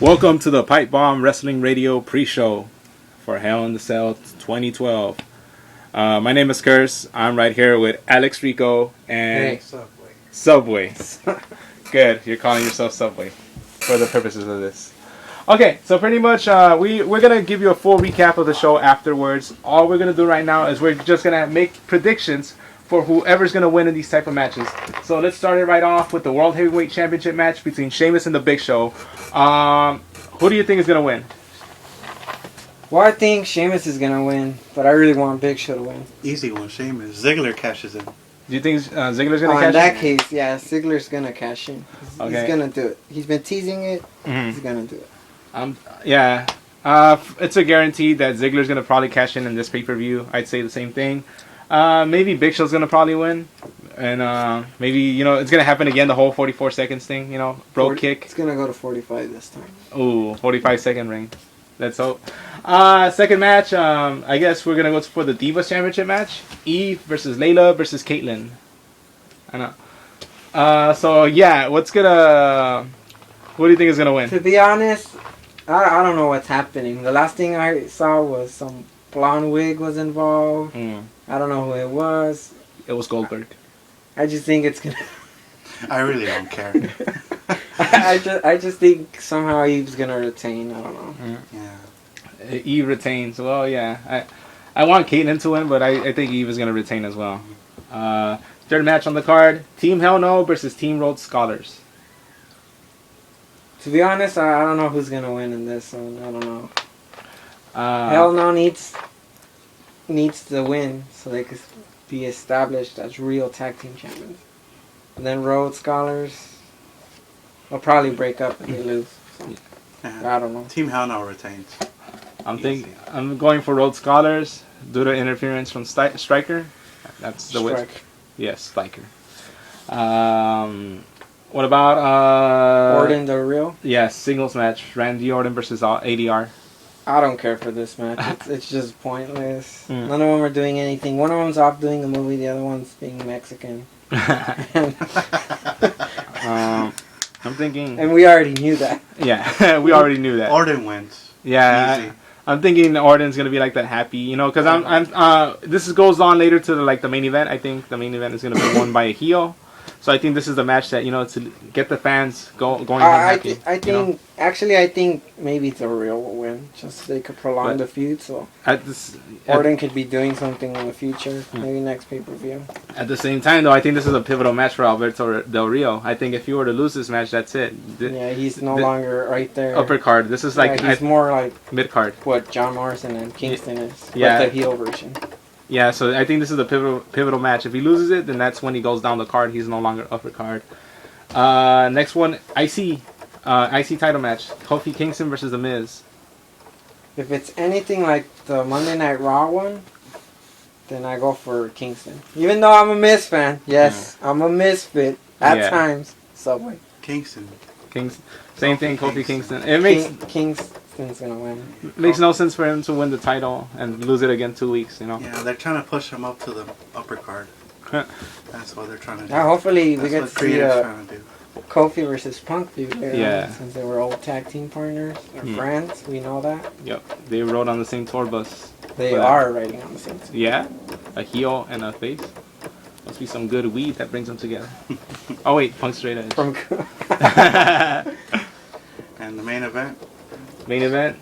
Welcome to the Pipebomb Wrestling Radio pre-show for Hell in the Cell 2012. My name is Curse. I'm right here with Alex, Rico, and Subway. Good. You're calling yourself Subway for the purposes of this. Okay, so pretty much we're going to give you a full recap of the show afterwards. All we're going to do right now is we're just going to make predictions for whoever's going to win in these type of matches. So let's start it right off with the World Heavyweight Championship match between Sheamus and the Big Show. Who do you think is going to win? Well, I think Sheamus is going to win, but I really want Big Show to win. Easy one, Sheamus. Ziggler cashes in. Do you think Ziggler's going to cash in? In that case, yeah, Ziggler's going to cash in. He's going to do it. He's been teasing it. Mm-hmm. He's going to do it. Yeah. It's a guarantee that Ziggler's going to probably cash in this pay-per-view. I'd say the same thing. Maybe Big Show's going to probably win. And maybe, it's going to happen again, the whole 44 seconds thing, broke kick. It's going to go to 45 this time. Ooh, 45-second ring. Let's hope. Second match, I guess we're going to go for the Divas Championship match. Eve versus Layla versus Caitlyn. I know. So, yeah, what do you think is going to win? To be honest, I don't know what's happening. The last thing I saw was some blonde wig was involved. I don't know who it was. It was Goldberg. I just think it's gonna. I really don't care. I just think somehow Eve's gonna retain. I don't know. Yeah. Eve retains. Well, yeah. I want Caitlyn to win, but I think Eve is gonna retain as well. Third match on the card: Team Hell No versus Team Rhodes Scholars. To be honest, I don't know who's gonna win in this one. I don't know. Hell No needs to win so they could be established as real tag team champions. And then Rhodes Scholars will probably break up if they lose. So, I don't know. Team Hell No retains. I'm going for Rhodes Scholars due to interference from Striker. That's the win. Yes, Striker. What about Orton the Real? Yes, singles match. Randy Orton versus ADR. I don't care for this match. It's just pointless. None of them are doing anything. One of them's off doing a movie. The other one's being Mexican. I'm thinking... And we already knew that. Yeah, we already knew that. Orton wins. Yeah, I'm thinking Orton's going to be like that happy, because this goes on later to the main event. I think the main event is going to be won by a heel. So I think this is the match that, to get the fans going happy. I think maybe the Real will win. Just so they could prolong the feud. So Orton could be doing something in the future. Maybe next pay-per-view. At the same time, though, I think this is a pivotal match for Alberto Del Rio. I think if you were to lose this match, that's it. He's no longer right there. Upper card. This is he's more like mid card. What John Morrison and Kingston is. Yeah. But the heel version. Yeah, so I think this is a pivotal match. If he loses it, then that's when he goes down the card. He's no longer upper card. Next one, IC title match. Kofi Kingston versus The Miz. If it's anything like the Monday Night Raw one, then I go for Kingston. Even though I'm a Miz fan. Yes, I'm a misfit at times. Subway. Kingston. Same thing, Kofi Kingston. It makes Kingston's gonna win. Makes no sense for him to win the title and lose it again 2 weeks, Yeah, they're trying to push him up to the upper card. That's what they're trying to do. Hopefully we get to see trying to do. Kofi versus Punk feud there. Yeah. Since they were old tag team partners or friends, we know that. Yep, they rode on the same tour bus. They are riding on the same tour. Yeah, a heel and a face. Must be some good weed that brings them together. Oh wait, Punk straight edge. And the main event? Main event?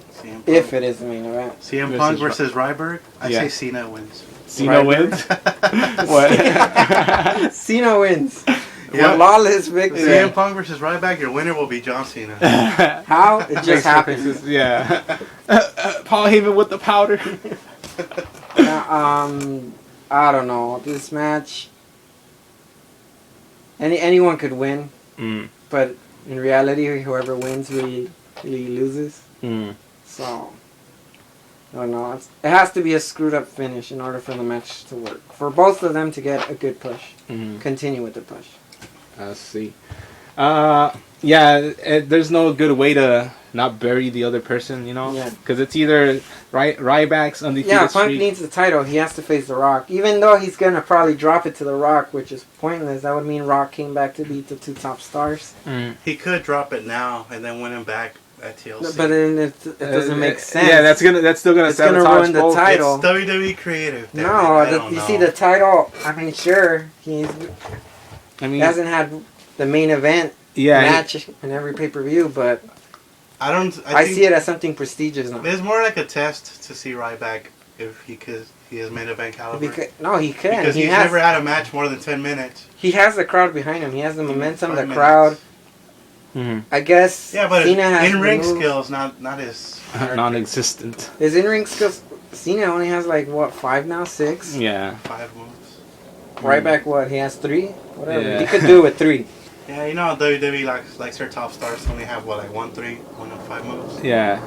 If it is the main event. CM Punk versus Ryback? I say Cena wins. Cena wins? What? Cena wins. Yeah. Lawless victory. CM Punk versus Ryback, your winner will be John Cena. How? It just happens. Yeah. Paul Heyman with the powder. I don't know. This match, anyone could win, but in reality, whoever wins really loses. So, I don't know. It has to be a screwed up finish in order for the match to work. For both of them to get a good push. Continue with the push. I see. There's no good way to not bury the other person, Yeah. Because it's either Ryback's undefeated Punk streak. needs the title. He has to face The Rock. Even though he's going to probably drop it to The Rock, which is pointless. That would mean Rock came back to beat the two top stars. He could drop it now and then win him back at TLC. But then it doesn't make sense. Yeah, that's still gonna ruin the title. It's WWE creative. No, you see the title. I mean, sure, he hasn't had the main event match in every pay-per-view, but I see it as something prestigious now. It's more like a test to see Ryback if he is main event caliber. He can. Because he's never had a match more than 10 minutes. He has the crowd behind him. He has the momentum, the crowd. Mm-hmm. I guess. Yeah, but Cena has in-ring skills not his non-existent. His in-ring skills. Cena only has 5 now, 6. Yeah. 5 moves. Ryback, what? He has 3. Whatever. Yeah. He could do it with 3. Yeah, you know WWE likes their top stars only have 1 of 5 moves. Yeah.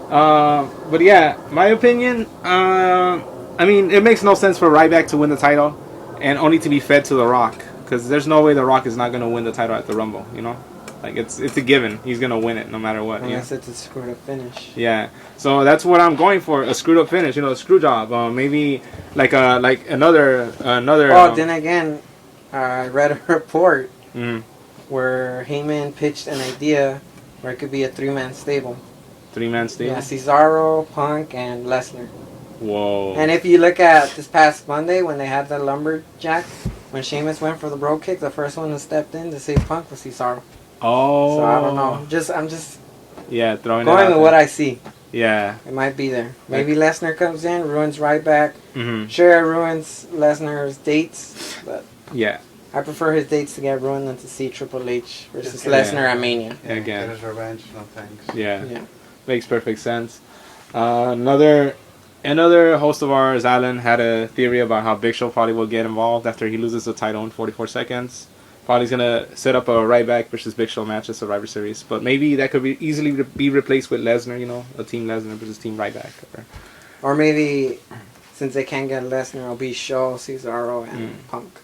But yeah, my opinion. I mean, it makes no sense for Ryback to win the title, and only to be fed to The Rock, because there's no way The Rock is not gonna win the title at the Rumble. You know, it's a given. He's gonna win it no matter what. Unless it's a screwed up finish. Yeah. So that's what I'm going for, a screwed up finish. A screw job. Maybe another. Oh, then again, I read a report. Mm-hmm. Where Heyman pitched an idea where it could be a 3-man stable. 3-man stable? Yeah, Cesaro, Punk, and Lesnar. Whoa. And if you look at this past Monday when they had the lumberjack, when Sheamus went for the bro kick, the first one who stepped in to save Punk was Cesaro. Oh. So I don't know. I'm just throwing going with what I see. Yeah. It might be there. Maybe Lesnar comes in, ruins Ryback. Mm-hmm. Sure, it ruins Lesnar's dates, but yeah. I prefer his dates to get ruined than to see Triple H versus Lesnar at Mania. Yeah, again. Get his revenge, no thanks. Yeah. Makes perfect sense. Another host of ours, Alan, had a theory about how Big Show probably will get involved after he loses the title in 44 seconds. Probably going to set up a Ryback versus Big Show match at Survivor Series. But maybe that could easily be replaced with Lesnar, a Team Lesnar versus Team Ryback. Or maybe, since they can't get Lesnar, it'll be Show, Cesaro, and Punk.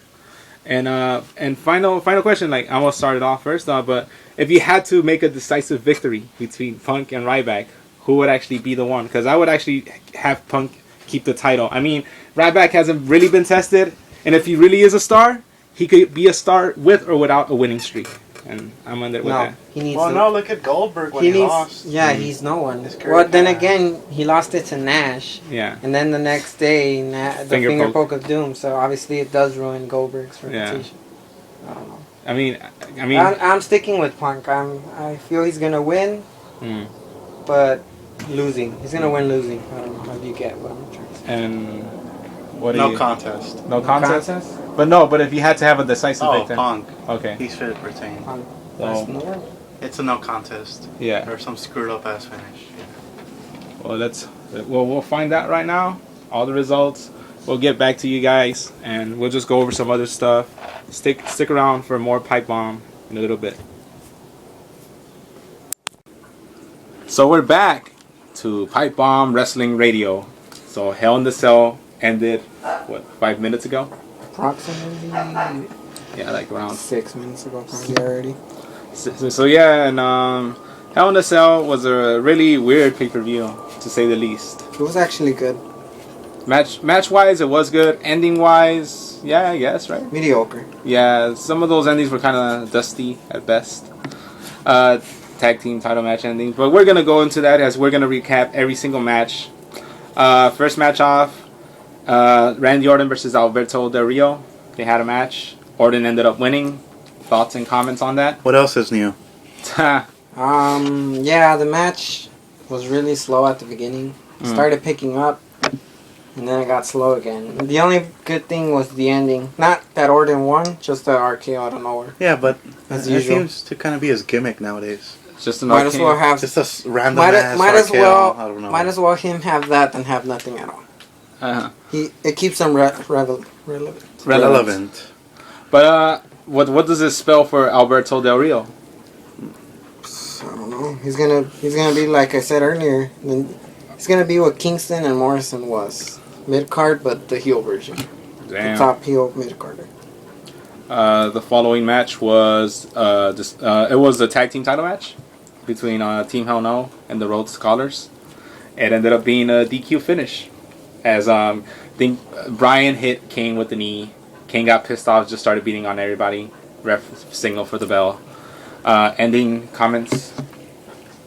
And final question, I almost started off first, but if you had to make a decisive victory between Punk and Ryback, who would actually be the one? Because I would actually have Punk keep the title. I mean, Ryback hasn't really been tested, and if he really is a star, he could be a star with or without a winning streak. And I'm under with that. He needs look at Goldberg when he lost. Yeah, he's no one. Well, then again, he lost it to Nash. Yeah. And then the next day, the finger poke of doom. So obviously, it does ruin Goldberg's reputation. Yeah. I don't know. I mean, I'm sticking with Punk. I feel he's gonna win, but losing. He's gonna win losing. I don't know if you get what I'm trying to say. And what? No contest. No contest. But if you had to have a decisive victory. Punk. Okay. He's fit to retain. It's a no contest. Yeah. Or some screwed up ass finish. Yeah. Well, we'll find out right now. All the results. We'll get back to you guys, and we'll just go over some other stuff. Stick around for more Pipebomb in a little bit. So we're back to Pipebomb Wrestling Radio. So Hell in the Cell ended 5 minutes ago? Approximately. Yeah, around 6 minutes ago, probably already. So yeah, and Hell in the Cell was a really weird pay-per-view, to say the least. It was actually good. Match-wise, it was good. Ending-wise, yeah, I guess, right? Mediocre. Yeah, some of those endings were kind of dusty at best. Tag team title match endings. But we're going to go into that as we're going to recap every single match. First match off, Randy Orton versus Alberto Del Rio. They had a match. Orton ended up winning. Thoughts and comments on that? What else is new? Yeah, the match was really slow at the beginning. Started picking up, and then it got slow again. The only good thing was the ending. Not that Orton won, just the RKO out of nowhere. Yeah, but as it usual. seems to kind of be his gimmick nowadays. Just an might as well have just a random might as RKO, well I don't know. might as well him have that than have nothing at all. It keeps him relevant. But what does this spell for Alberto Del Rio? I don't know. He's gonna be like I said earlier. He's gonna be what Kingston and Morrison was, mid card, but the heel version. Damn. The top heel mid carder. The following match was it was the tag team title match between Team Hell No and the Rhodes Scholars. It ended up being a DQ finish, as I think Bryan hit Kane with the knee. Kane got pissed off, just started beating on everybody. Ref signal for the bell. Ending comments.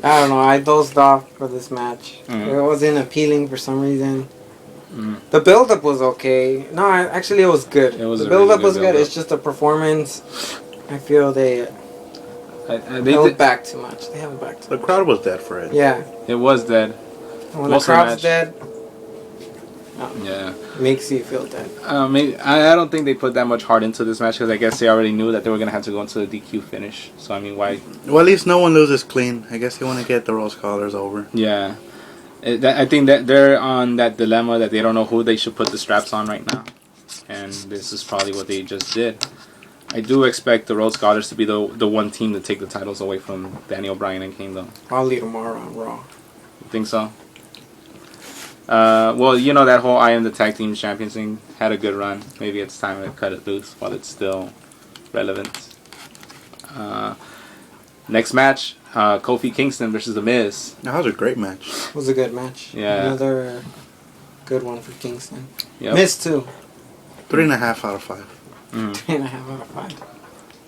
I don't know. I dozed off for this match. It wasn't appealing for some reason. The build-up was okay. No, actually, it was good. The build-up was good. It's just the performance. I feel they held back too much. They held back too much. The crowd was dead for it. Yeah. It was dead. When the crowd's dead, yeah, makes you feel dead. Maybe I don't think they put that much heart into this match because I guess they already knew that they were gonna have to go into the DQ finish. So I mean, why? Well, at least no one loses clean. I guess they want to get the Rose Collars over. Yeah, I think that they're on that dilemma that they don't know who they should put the straps on right now, and this is probably what they just did. I do expect the Rose Scholars to be the one team to take the titles away from Daniel Bryan and Kane, though. Probably tomorrow on Raw. You think so? Well, you know that whole I am the tag team champions thing had a good run. Maybe it's time to cut it loose while it's still relevant. Next match, Kofi Kingston versus The Miz. That was a great match. It was a good match. Yeah. Another good one for Kingston. Yep. Miz too. 3.5 out of 5. 3.5 out of 5.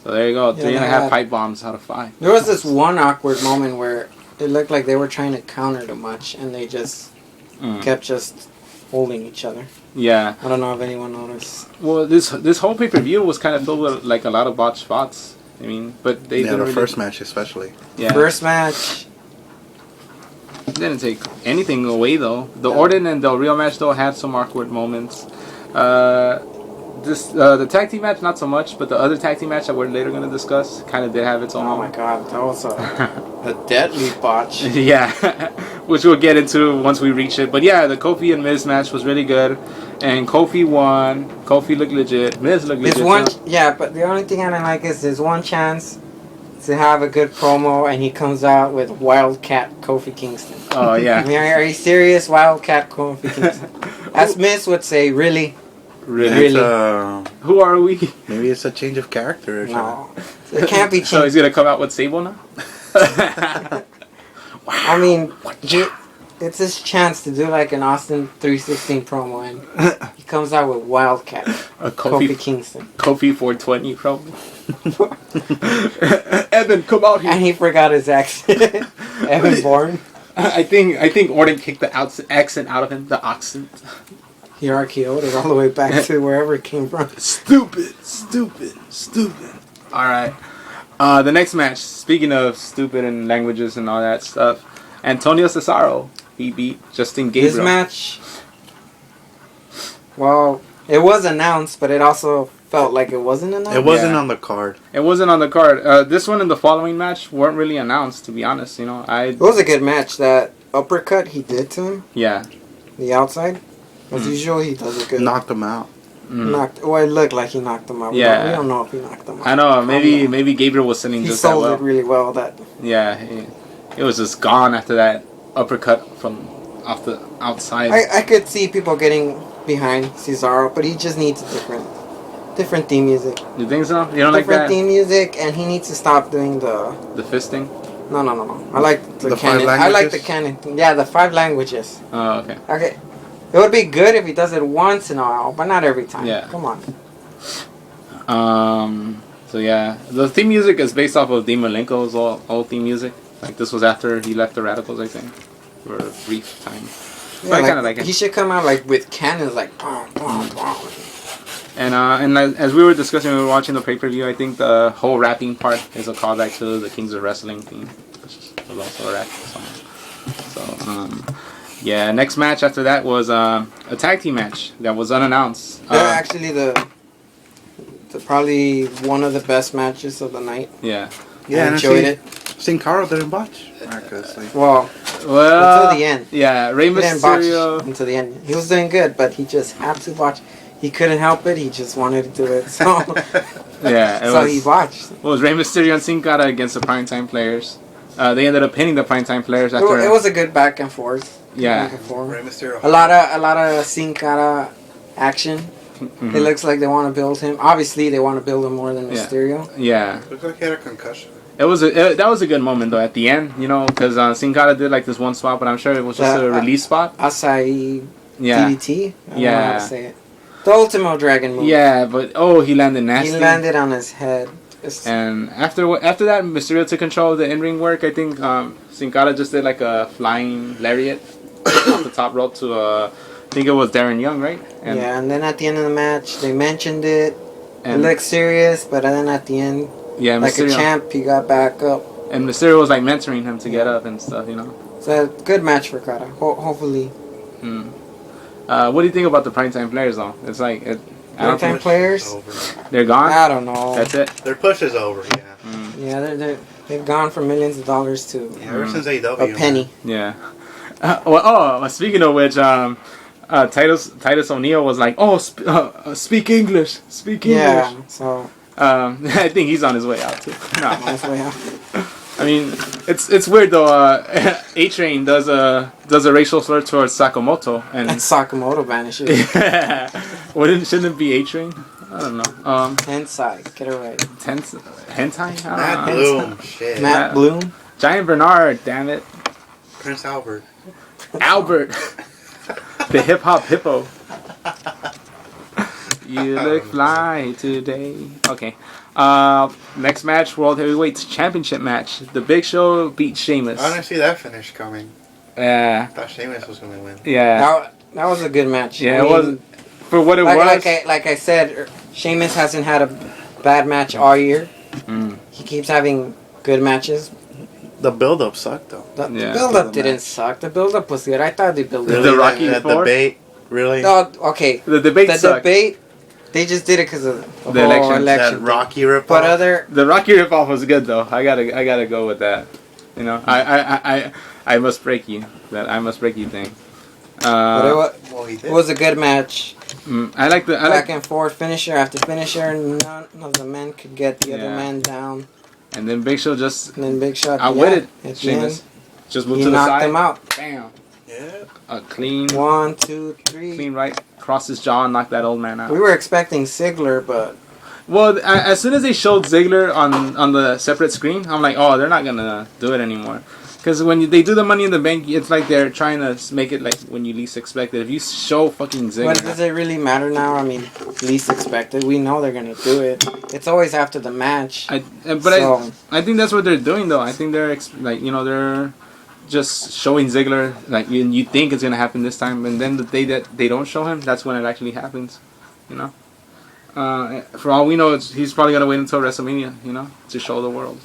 So there you go. 3.5 pipe bombs out of 5. There was this one awkward moment where it looked like they were trying to counter too much, and they just kept just holding each other. Yeah. I don't know if anyone noticed. Well, this whole pay-per-view was kind of filled with like a lot of botched spots. I mean, but they didn't the really, first match especially. Yeah. First match. Didn't take anything away though. The Orton and Del Rio match though had some awkward moments. The tag team match not so much, but the other tag team match that we're later going to discuss kind of did have its own. Oh my god, that was a deadly botch. Yeah, which we'll get into once we reach it. But yeah, the Kofi and Miz match was really good, and Kofi won. Kofi looked legit. Miz looked legit. Yeah, but the only thing I don't like is there's one chance to have a good promo, and he comes out with Wildcat Kofi Kingston. Oh yeah. I mean, are you serious, Wildcat Kofi Kingston? As Miz would say, really. Really? Who are we? Maybe it's a change of character or something. No, it can't be changed. So he's gonna come out with Sable now? I mean, it's his chance to do like an Austin 316 promo, and he comes out with Wildcat Kofi Kingston. Kofi 420 promo. Evan, come out here. And he forgot his accent. Evan Bourne. I think Orton kicked the accent out of him. The accent. He RKO'd it all the way back to wherever it came from. Stupid. Alright. The next match, speaking of stupid and languages and all that stuff, Antonio Cesaro, he beat Justin Gabriel. This match, well, it was announced, but it also felt like it wasn't announced. It wasn't on the card. It wasn't on the card. This one and the following match weren't really announced, to be honest. You know, It was a good match. That uppercut he did to him. Yeah. The outside. As usual, he does it good. Knocked him out. Well, it looked like he knocked him out. Yeah. We don't know if he knocked him out. I know. Maybe Gabriel was sitting just that well. He sold it really well. That. Yeah. It was just gone after that uppercut from off the outside. I could see people getting behind Cesaro, but he just needs a different theme music. You think so? You don't like that? Different theme music, and he needs to stop doing the fisting. No. I like the canon. I like the canon. Yeah, the 5 languages. Oh, okay. Okay. It would be good if he does it once in a while, but not every time. Yeah. Come on. So yeah, the theme music is based off of Dean Malenko's old theme music. Like this was after he left the Radicals, I think, for a brief time. So Yeah, I kind of like it. He should come out like with cannons, like boom, boom, boom. And as we were discussing, we were watching the pay-per-view. I think the whole rapping part is a callback to the Kings of Wrestling theme, which was also a rap song. So yeah, next match after that was a tag team match that was unannounced. They're actually the probably one of the best matches of the night. Yeah. I enjoyed it. Sin Cara didn't botch. Miraculously. Well, until the end. Yeah, Rey Mysterio. Until the end. He was doing good, but he just had to watch. He couldn't help it. He just wanted to do it. So yeah, he watched. It was Rey Mysterio and Sin Cara against the Primetime Players. They ended up pinning the Primetime Players after. It was a good back and forth. Yeah. Back and forth. Rey Mysterio. A lot of Sin Cara action. Mm-hmm. It looks like they want to build him. Obviously, they want to build him more than Mysterio. Yeah. Looks like he had a concussion. That was a good moment though at the end, you know, because Sin Cara did like this one spot, but I'm sure it was just a release spot. Acai DDT. I don't know how to say it. The Ultimo Dragon move. Yeah, but he landed nasty. He landed on his head. And after that, Mysterio took control of the in-ring work. I think Sin Cara just did like a flying lariat off the top rope to I think it was Darren Young, right? And then at the end of the match, they mentioned it. It looked serious, but then at the end, like Mysterio, a champ, he got back up. And Mysterio was like mentoring him to get up and stuff, you know. So good match for Cara. Hopefully. What do you think about the primetime players though? It's like primetime players. They're gone. I don't know. That's it. Their push is over. Yeah. Yeah, they've gone from millions of dollars to ever since AEW a penny. Yeah. Speaking of which, Titus O'Neil was like, speak English, speak English. Yeah. So. I think he's on his way out too. No. On his way out. I mean, it's weird though. A-Train does a racial slur towards Sakamoto, and Sakamoto vanishes. Shouldn't it be A-Train? I don't know. Hensai, get it right. Hentai? Matt Bloom. Shit. Matt Bloom. Giant Bernard. Damn it. Prince Albert. The hip hop hippo. You look fly today. Okay. Next match, World Heavyweight Championship match. The Big Show beat Sheamus. I didn't see that finish coming. Yeah. I thought Sheamus was going to win. Yeah. That was a good match. Yeah, it was. For what it was. Like I said, Sheamus hasn't had a bad match all year. He keeps having good matches. The build-up sucked, though. The build-up didn't suck. The build-up was good. I thought the build-up really? The Rocky that debate, really? No, okay. The debate sucked. They just did it because of the election. That Rocky ripoff. But the Rocky ripoff was good though. I gotta go with that. You know, I must break you. That I must break you thing. But it was a good match. I like the back and forth, finisher after finisher. None of the men could get the other man down. And then Big Show outwitted Sheamus. Just moved to the side. He knocked him out. Bam. Yeah. A clean 1, 2, 3. Clean right across his jaw and knocked that old man out. We were expecting Ziggler, but as soon as they showed Ziggler on the separate screen, I'm like, oh, they're not gonna do it anymore. Because when they do the Money in the Bank, it's like they're trying to make it like when you least expect it. If you show fucking Ziggler, what does it really matter now? I mean, least expected. We know they're gonna do it. It's always after the match. I think that's what they're doing though. I think they're they're just showing Ziggler like you think it's gonna happen this time, and then the day that they don't show him, that's when it actually happens. You know. For all we know, he's probably gonna wait until WrestleMania. You know, to show the world.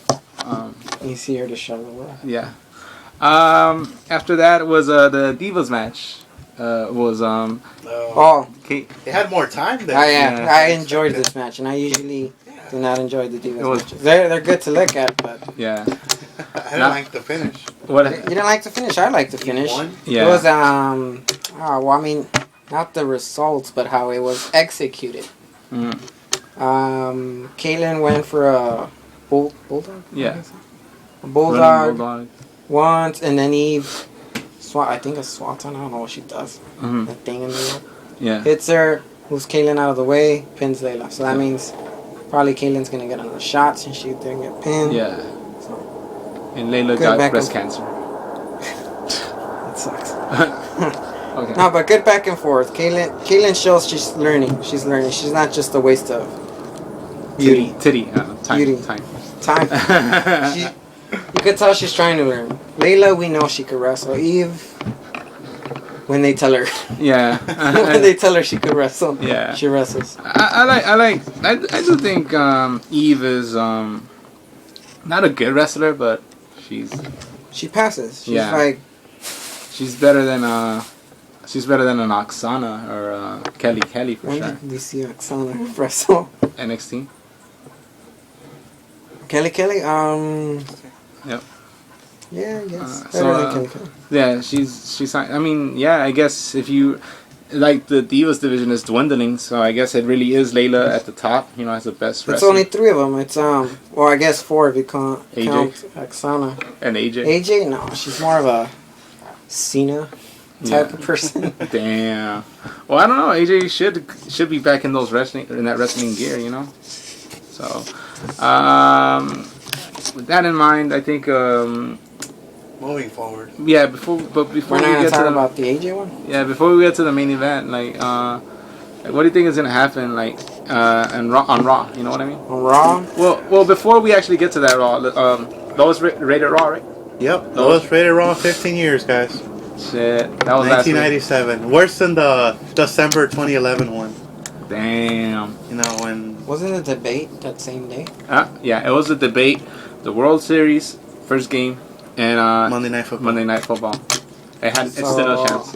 Easier to show the world. Yeah. After that was the Divas match. They had more time there. I enjoyed this match, and I usually do not enjoy the Divas matches. They're good to look at, but yeah. I didn't like the finish. What? You didn't like the finish? I liked the finish. Yeah. It was not the results, but how it was executed. Kaylen went for a bulldog. Yeah. A bulldog once, and then Eve, I think a swanton. I don't know what she does. That thing in the middle. Yeah. Hits her, moves Kaylen out of the way, pins Layla. So that means probably Kaylen's gonna get another shot since she didn't get pinned. Yeah. And Layla got breast cancer. That sucks. Okay. No, but good back and forth. Kaylen shows she's learning. She's learning. She's not just a waste of beauty. Time. You could tell she's trying to learn. Layla, we know she could wrestle. Eve, when they tell her. Yeah. When they tell her she could wrestle. Yeah. She wrestles. I do think Eve is not a good wrestler, but she passes. She's better than an Oksana or Kelly for when sure. When did we see Oksana wrestle? NXT. Kelly. Yep. Yeah, I guess. Better than Kelly. Yeah, she's. I mean, yeah, I guess if you like the Divas division is dwindling, so I guess it really is Layla at the top. You know, as the best wrestler. It's only 3 of them. It's I guess 4 if you count Oksana and AJ. AJ, no, she's more of a Cena type of person. Damn. Well, I don't know. AJ should be back in that wrestling gear, you know. So, with that in mind, I think. Moving forward. Yeah, before we're not we get to talk about the AJ one. Yeah, before we get to the main event, like, what do you think is gonna happen? Like, on Raw, you know what I mean? On Raw? Well, before we actually get to that Raw, lowest rated Raw, right? Yep, lowest rated Raw in 15 years, guys. Shit, that was 1997. Worse than the December 2011 one. Damn. You know when? Wasn't it a debate that same day? Yeah, it was a debate, the World Series first game, and Monday Night Football. Monday Night Football. It's still no chance.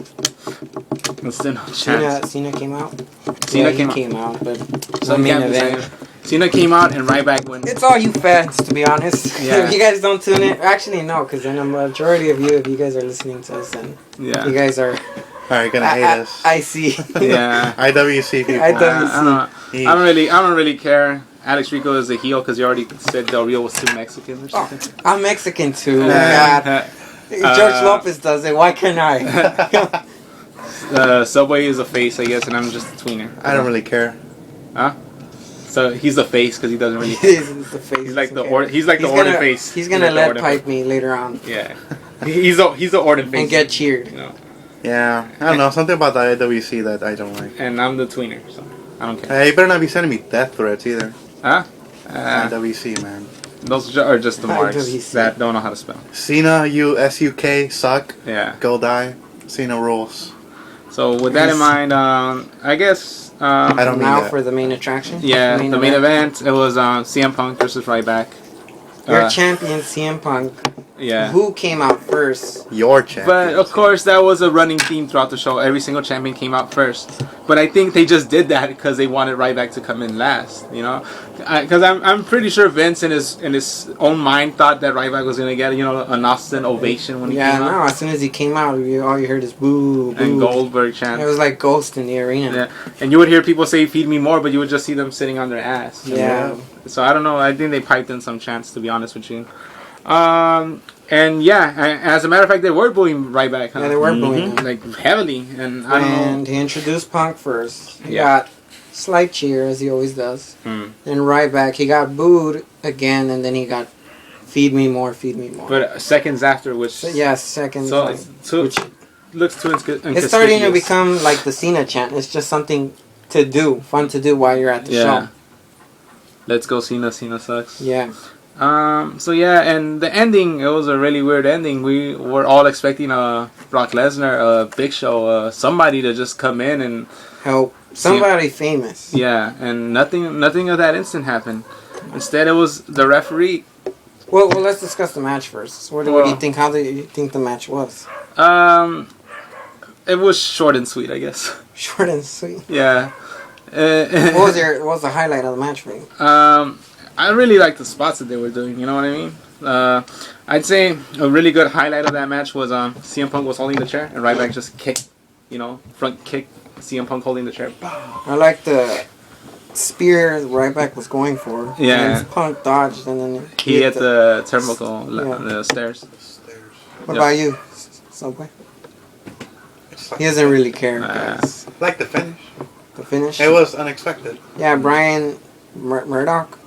It's still no chance. Cena came out. Cena came out, but some main can't be event. saying. Cena came out and Ryback went. It's all you fans, to be honest. Yeah. If you guys don't tune in, actually no, because then a majority of you, if you guys are listening to us, then you guys are. Are you gonna hate us? I see. Yeah. IWC people. IWC. I don't really care. Alex Rico is a heel because you already said Del Rio was too Mexican or something. Oh, I'm Mexican too. God. George Lopez does it. Why can't I? Subway is a face, I guess, and I'm just a tweener. I don't really care. Huh? So he's the face because he doesn't really. He's the face. He's like the Orton face. He's gonna let pipe me later on. Yeah. He's the Orton face. And get cheered. You know? Yeah, I don't know. Something about the IWC that I don't like. And I'm the tweener, so I don't care. Hey, you better not be sending me death threats either. Huh? IWC, man. Those are just the marks IWC. that don't know how to spell. Cena, SUK, suck. Yeah. Go die. Cena rules. So with that in mind, I guess. I don't now that. for the main attraction. Yeah, the main event. It was CM Punk versus Ryback. Your champion, CM Punk. Yeah. Who came out first? Your champion. But of course, that was a running theme throughout the show. Every single champion came out first. But I think they just did that because they wanted Ryback to come in last. You know, because I'm pretty sure Vince in his own mind thought that Ryback was gonna get an Austin ovation when he came out. Yeah, no. As soon as he came out, all you heard is boo, boo. And Goldberg chant. It was like Ghost in the arena. Yeah, and you would hear people say "Feed me more," but you would just see them sitting on their ass. Yeah. So I don't know. I think they piped in some chants, to be honest with you. And yeah, as a matter of fact, they were booing Ryback. Huh? Yeah, they were booing him. Like heavily, and I don't know. And he introduced Punk first. He got slight cheer as he always does. And Ryback, he got booed again, and then he got feed me more. But seconds after, which seconds. So like, which looks too it's starting to become like the Cena chant. It's just something to do, fun to do while you're at the show. Let's go Cena. Cena sucks. Yeah. So yeah, and the ending, it was a really weird ending. We were all expecting a Brock Lesnar, a Big Show, somebody to just come in and help somebody famous. Yeah, and nothing of that instant happened. Instead, it was the referee. Well, let's discuss the match first. What do you think? How do you think the match was? It was short and sweet, I guess. Short and sweet. Yeah. What was the highlight of the match for you? I really liked the spots that they were doing. You know what I mean? I'd say a really good highlight of that match was CM Punk was holding the chair and Ryback just kicked, front kick CM Punk holding the chair. I like the spear Ryback was going for. Yeah. And Punk dodged and then he hit the turnbuckle, the stairs. What about you, Subway? He doesn't really care. Like the finish. The finish? It was unexpected. Yeah, Brian Maddox.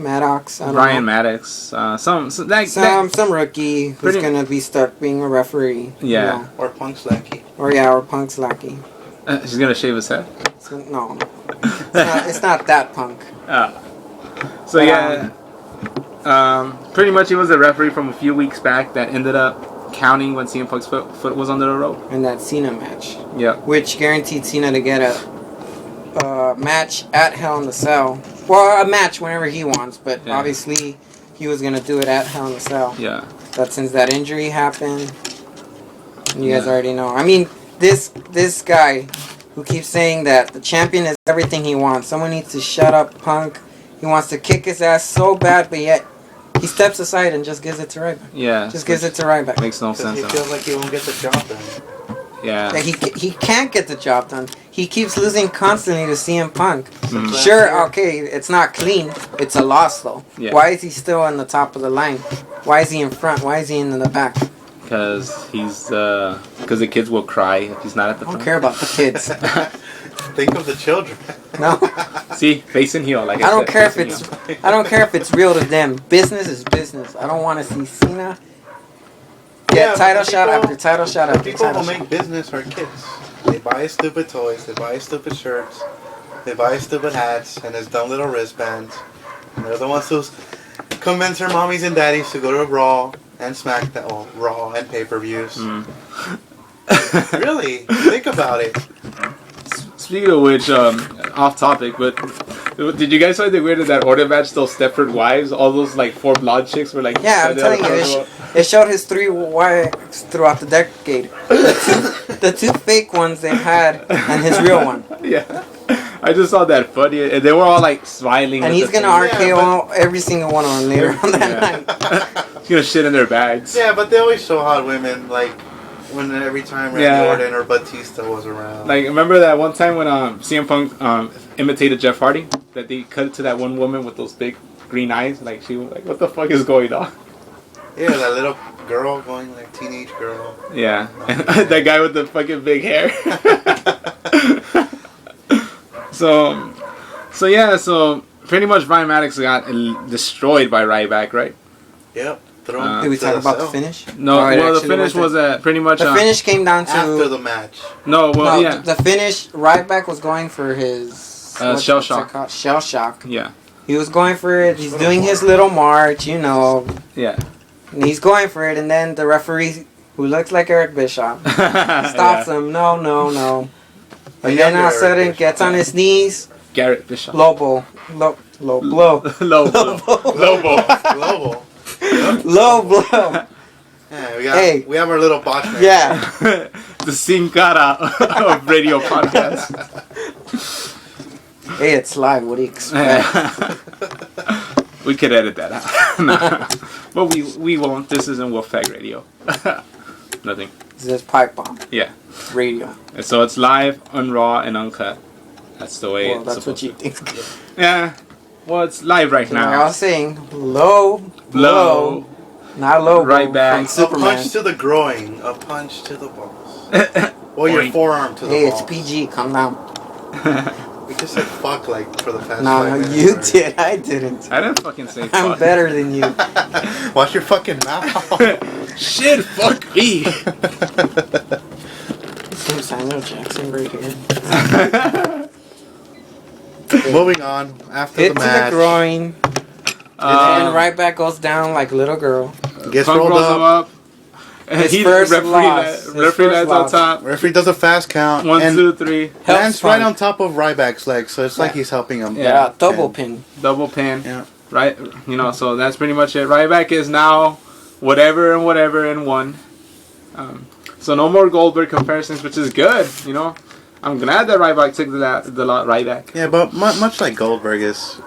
Brian Maddox. Some rookie who's gonna be stuck being a referee. Yeah. Or Punk's lackey. Or Punk's lackey. He's gonna shave his head. No. It's not that Punk. So yeah. Pretty much he was a referee from a few weeks back that ended up counting when CM Punk's foot was under the rope. In that Cena match. Yeah. Which guaranteed Cena to get a match at Hell in the Cell. Well, a match whenever he wants, but obviously he was gonna do it at Hell in the Cell. Yeah. But since that injury happened, you guys already know. I mean, this guy who keeps saying that the champion is everything he wants. Someone needs to shut up Punk. He wants to kick his ass so bad, but yet he steps aside and just gives it to Ryback. Yeah. Just gives it to Ryback. Makes no sense. He feels like he won't get the job done. Yeah. He can't get the job done. He keeps losing constantly to CM Punk. Mm-hmm. Sure, okay, it's not clean. It's a loss, though. Yeah. Why is he still on the top of the line? Why is he in front? Why is he in the back? Because because the kids will cry if he's not at the front. I don't care about the kids. Think of the children. No. See, face and heel. Like I don't care if it's real to them. Business is business. I don't want to see Cena get title shot after title shot after people title who shot. make business are kids. They buy stupid toys. They buy stupid shirts. They buy stupid hats and his dumb little wristbands. And they're the ones who convince their mommies and daddies to go to Raw and SmackDown. Well, Raw and pay-per-views. Really, think about it. Speaking of which, off topic, but did you guys find it weird that order match those Stepford wives? All those like 4 blonde chicks were like. Yeah, I'm telling you, it showed his 3 wives throughout the decade. The two fake ones they had, and his real one. Yeah, I just saw that funny, and they were all like smiling. And he's gonna RKO every single one of them later on that night. He's gonna shit in their bags. Yeah, but they always show hot women like. When every time Randy Orton or Batista was around. Like, remember that one time when CM Punk imitated Jeff Hardy? That they cut to that one woman with those big green eyes? Like, she was like, what the fuck is going on? Yeah, that little girl going, like, teenage girl. Yeah. And that guy with the fucking big hair. So pretty much Brian Maddox got destroyed by Ryback, right? Yep. Did we talk about the finish? No, well, the finish was pretty much... The finish came down to... After the match. No, the finish, Ryback was going for his... Shell shock. Shell shock. Yeah. He was going for it. He's doing his little march, you know. Yeah. And he's going for it, and then the referee, who looks like Eric Bischoff, stops him. No. And then all of a sudden, gets on his knees. Garrett Bischoff. Lobo. Lobo. Low blow. Yeah, we have our little botch match. Yeah. The Sin Cara of radio podcast. Hey, it's live. What do you expect? We could edit that out. But we won't. This isn't Wolfpack Radio. Nothing. This is Pipebomb. Yeah. Radio. And so it's live, on Raw, and uncut. That's the way it's that's supposed what you to. think. Yeah. Well, it's live right now. Like I was saying, low, not low. Right back. A punch to the groin. A punch to the balls. Or your forearm to the balls. Hey, it's PG. Calm down. We just said fuck like for the past 5 No, minutes. you did. I didn't. I didn't fucking say fuck. I'm better than you. Watch your fucking mouth. Shit, fuck me. Some Samuel Jackson right here. Moving on. After Hit the match. to the groin. And Ryback goes down like little girl. Gets Punk rolled rolls him up. His first loss. Referee lands on top. Referee does a fast count. 1, 2, 3. Lands right on top of Ryback's leg, so it's like he's helping him. Yeah, double pin. Double pin. Yeah. Right, so that's pretty much it. Ryback is now whatever and one. So no more Goldberg comparisons, which is good, I'm glad that Ryback took the lot Ryback. Yeah, but much like Goldberg, his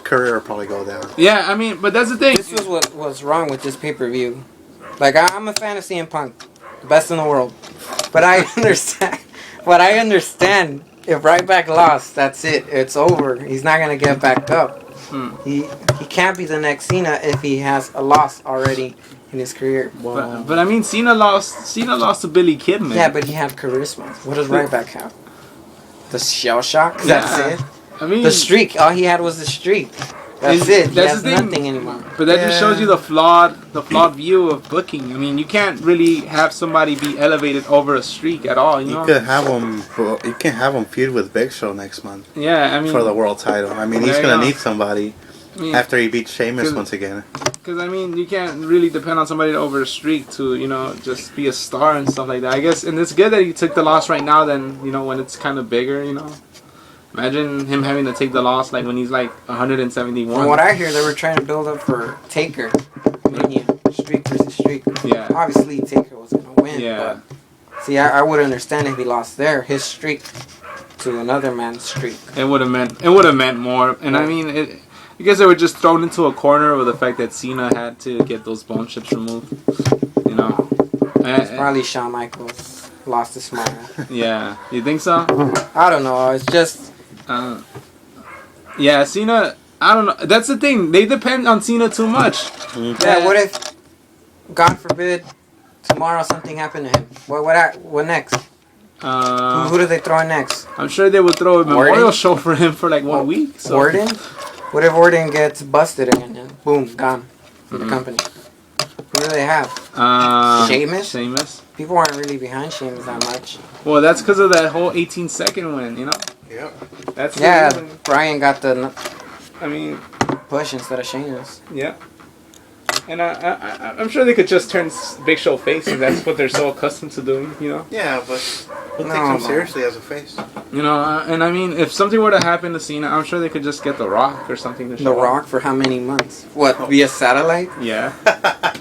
career will probably go down. Yeah, I mean, but that's the thing. This was what was wrong with this pay-per-view. Like, I'm a fan of CM Punk, the best in the world. But I understand. If Ryback lost, that's it. It's over. He's not gonna get back up. He can't be the next Cena if he has a loss already in his career. But I mean, Cena lost to Billy Kidman. Yeah, but he had charisma. What does Ryback have? The shell shock. That's it. I mean, the streak. All he had was the streak. That's it. He has nothing anymore. But that just shows you the flawed view of booking. I mean, you can't really have somebody be elevated over a streak at all. You could have him. You can have him feud with Big Show next month. Yeah, I mean, for the world title. I mean, he's gonna need somebody after he beats Sheamus once again. Because I mean, you can't really depend on somebody over a streak to just be a star and stuff like that. I guess, and it's good that he took the loss right now. Then when it's kind of bigger. Imagine him having to take the loss like when he's like 171. From what I hear, they were trying to build up for Taker. Mania. Streak versus streak. Yeah. Obviously, Taker was going to win. Yeah. But, see, I would understand if he lost there. His streak to another man's streak. It would have meant more. And I mean, I guess they were just thrown into a corner with the fact that Cena had to get those bone chips removed. It's probably Shawn Michaels lost his smile. Yeah. You think so? I don't know. It's just... yeah, Cena, I don't know. That's the thing. They depend on Cena too much. Yeah, what if, God forbid, tomorrow something happened to him? What next? Who do they throw in next? I'm sure they would throw a memorial show for him for like 1 week. So. Orton? What if Orton gets busted again? And boom, gone from the company. Who do they have? Sheamus? People aren't really behind Sheamus that much. Well, that's because of that whole 18-second win, Yep. That's Bryan got the I mean, push instead of Sheamus. yeah. And I'm sure they could just turn Big Show face, and that's what they're so accustomed to doing, you know? Yeah, but who takes him seriously as a face? You know, and I mean, if something were to happen to Cena, I'm sure they could just get The Rock or something to show The Rock for how many months? What, via satellite? Yeah.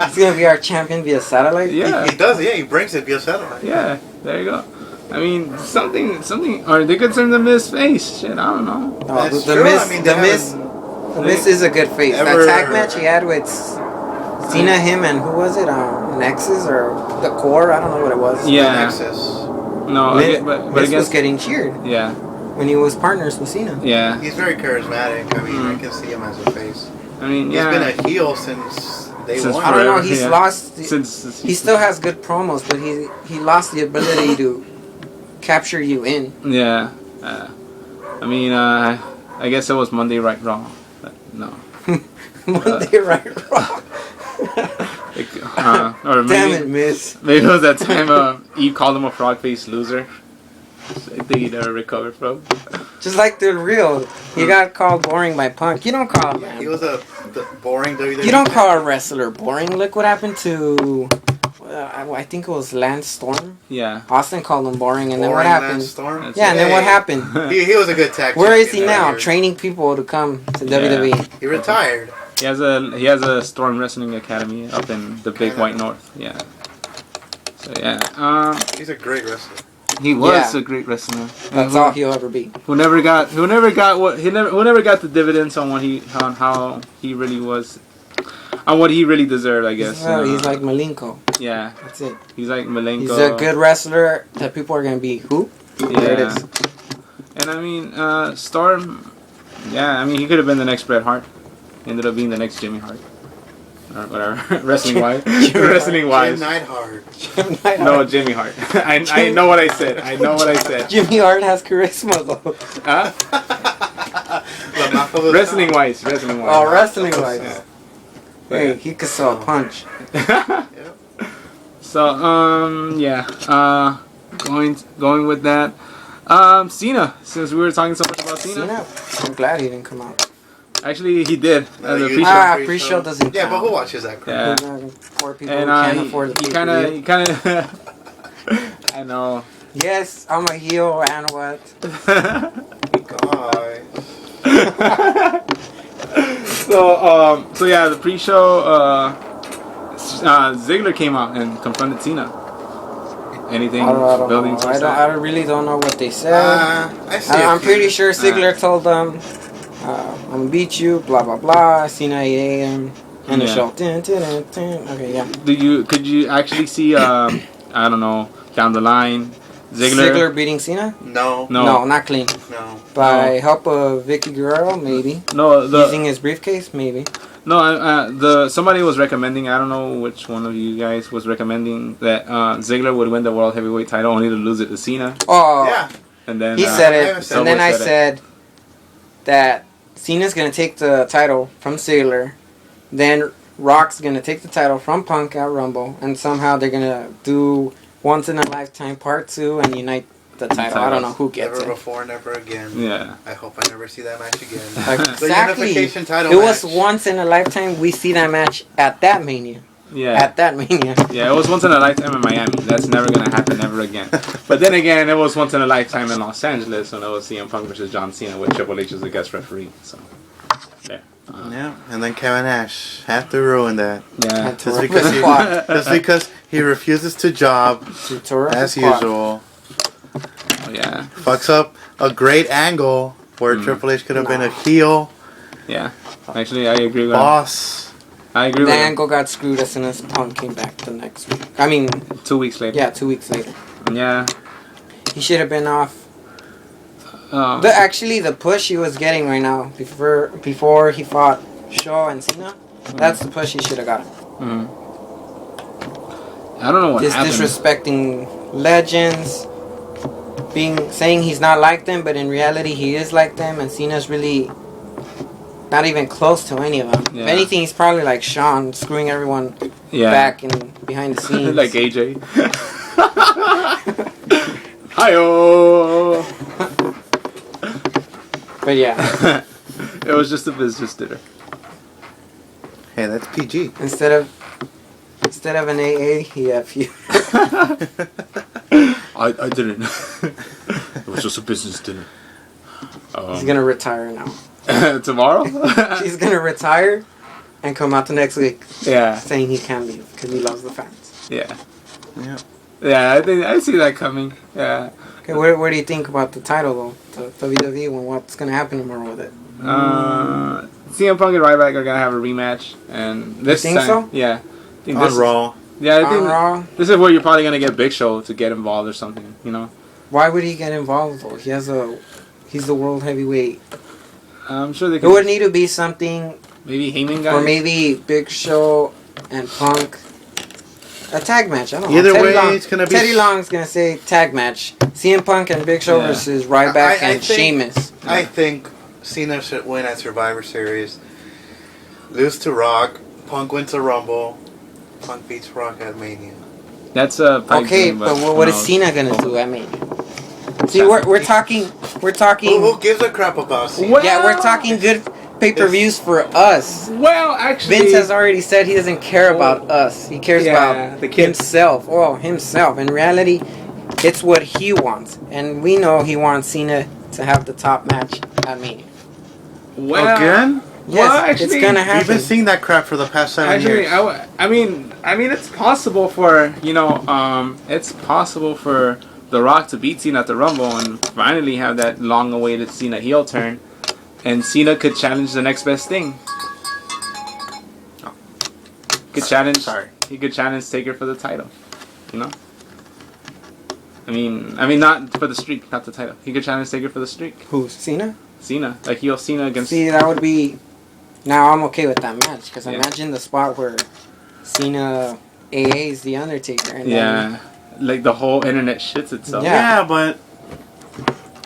He's going to be our champion via satellite? Yeah. He does, yeah, he brings it via satellite. Yeah, there you go. I mean, something, or they could turn the Miz face. Shit, I don't know. No, the Miz is a good face. That tag match he had with Cena, him, and who was it? Nexus or the Core? I don't know what it was. Yeah. Nexus. No, but Miz was getting cheered. Yeah. When he was partners with Cena. Yeah. He's very charismatic. I mean, I can see him as a face. I mean, he's been a heel since day one. I don't know. He's lost. Since he still has good promos, but he lost the ability to capture you in. Yeah. I mean, I guess it was Monday Right Raw. But no. Monday Right Raw. Or maybe, Damn it, Miz. Maybe it was that time Eve called him a frog-faced loser. I think he never recovered from. Just like the real, he got called boring by Punk. You don't call him. He was the boring WWE. You don't call a wrestler boring. Look what happened to. I think it was Lance Storm. Yeah. Austin called him boring, and then what happened? Lance Storm? Yeah, and then what happened? He was a good tag. Where is he now? Training people to come to WWE. He retired. He has a Storm Wrestling Academy up in the Big White North. Yeah. So yeah. He's a great wrestler. He was a great wrestler. That's all he'll ever be. Who never got the dividends on how he really was, on what he really deserved, I guess. Well, he's like Malenko. Yeah. That's it. He's like Malenko. He's a good wrestler that people are gonna be who? Yeah. There it is. And I mean, Storm. Yeah, I mean, he could have been the next Bret Hart. Ended up being the next Jimmy Hart. Or whatever. Wrestling wise. Wrestling wise. Jim Neidhart. No, Jimmy Hart. I know what I said. Jimmy Hart has charisma though. Huh? Wrestling wise. Oh, wrestling wise. Yeah. Hey, he could sell a punch. So, yeah. Going with that. Cena. Since we were talking so much about Cena. I'm glad he didn't come out. Actually, he did. The pre-show doesn't count. Yeah, but who watches that crap? Yeah. Poor people who can't afford the he kind of. I know. Yes, I'm a heel, and what? God. So yeah, the pre-show, Ziggler came out and confronted Cena. Anything? Building I really don't know what they said. I'm pretty sure Ziggler told them, I'm gonna beat you, blah blah blah. Cena 8 a.m. and the show. Okay, yeah. Could you actually see? I don't know, down the line, Ziggler beating Cena? No, not clean. No. By help of Vicky Guerrero, maybe. No, using his briefcase, maybe. No, somebody was recommending. I don't know which one of you guys was recommending that Ziggler would win the World Heavyweight title only to lose it to Cena. Oh, yeah. And then he said it, and then I said that Cena's gonna take the title from Ziggler, then Rock's gonna take the title from Punk at Rumble, and somehow they're gonna do Once in a Lifetime Part 2 and unite the title. I don't know who gets never it. Never before, never again. Yeah. I hope I never see that match again. Exactly. Title it was once in a lifetime. We see that match at that Mania. Yeah. At that Mania. Yeah, it was once in a lifetime in Miami. That's never gonna happen ever again. But then again, it was once in a lifetime in Los Angeles when it was CM Punk versus John Cena with Triple H as the guest referee. So there. Yeah, and then Kevin Nash had to ruin that. Yeah. Just because he refuses to job as usual. Oh, yeah. Fucks up a great angle where Triple H could have been a heel. Yeah. Actually, I agree with boss. I agree the with angle got screwed as soon as Punk came back the next week. I mean, 2 weeks later. Yeah, 2 weeks later. Yeah. He should have been off. Actually, the push he was getting right now before he fought Shaw and Cena, that's the push he should have got. I don't know what happened. Disrespecting legends, saying he's not like them, but in reality he is like them, and Cena's really not even close to any of them. Yeah. If anything, he's probably like Shawn, screwing everyone back and behind the scenes. Like AJ. Hi-oh! But yeah. It was just a business dinner. Hey, that's PG. Instead of an AA, he had few. I didn't. It was just a business dinner. He's gonna retire now. Tomorrow? He's gonna retire and come out the next week. Yeah. Saying he can't leave because he loves the fans. Yeah. Yeah. Yeah, I think I see that coming. Yeah. Okay, what do you think about the title though? The WWE one. What's gonna happen tomorrow with it? CM Punk and Ryback are gonna have a rematch, and this you think time, so? yeah. I think On Raw. Yeah, I think On Raw. this is where you're probably gonna get Big Show to get involved or something. You know. Why would he get involved though? He's the world heavyweight. I'm sure they It could. would need to be something, Maybe Heyman guy. or maybe Big Show and Punk. A tag match. I don't know. Either Teddy way, Long, it's gonna be. Teddy Long's gonna say tag match. CM Punk and Big Show Yeah. versus Ryback I and think- Sheamus. I think Cena should win at Survivor Series. Lose to Rock. Punk wins a Rumble. Punk beats Rock at Mania. That's a pipe Okay, dream, but what is no. Cena gonna do? I mean, see, we're talking. Who gives a crap about Cena? Well- Yeah, we're talking good pay-per-views for us. Well, actually, Vince has already said he doesn't care about us. He cares Yeah, about the kids. himself. Oh, himself. In reality, it's what he wants, and we know he wants Cena to have the top match at Mania. well, Again? Yes, Well, actually, it's gonna We've happen. been seeing that crap for the past 7 Actually, years. I mean, it's possible for it's possible for The Rock to beat Cena at the Rumble and finally have that long-awaited Cena heel turn, and Cena could challenge the next best thing. Could challenge. Sorry. He could challenge Taker for the title. You know. I mean, not for the streak, not the title. He could challenge Taker for the streak. Who, Cena? Cena, like heel Cena against. See, that would be. Now I'm okay with that match because Yeah. imagine the spot where Cena AA's the Undertaker. And Yeah, like the whole internet shits itself. Yeah. Yeah, but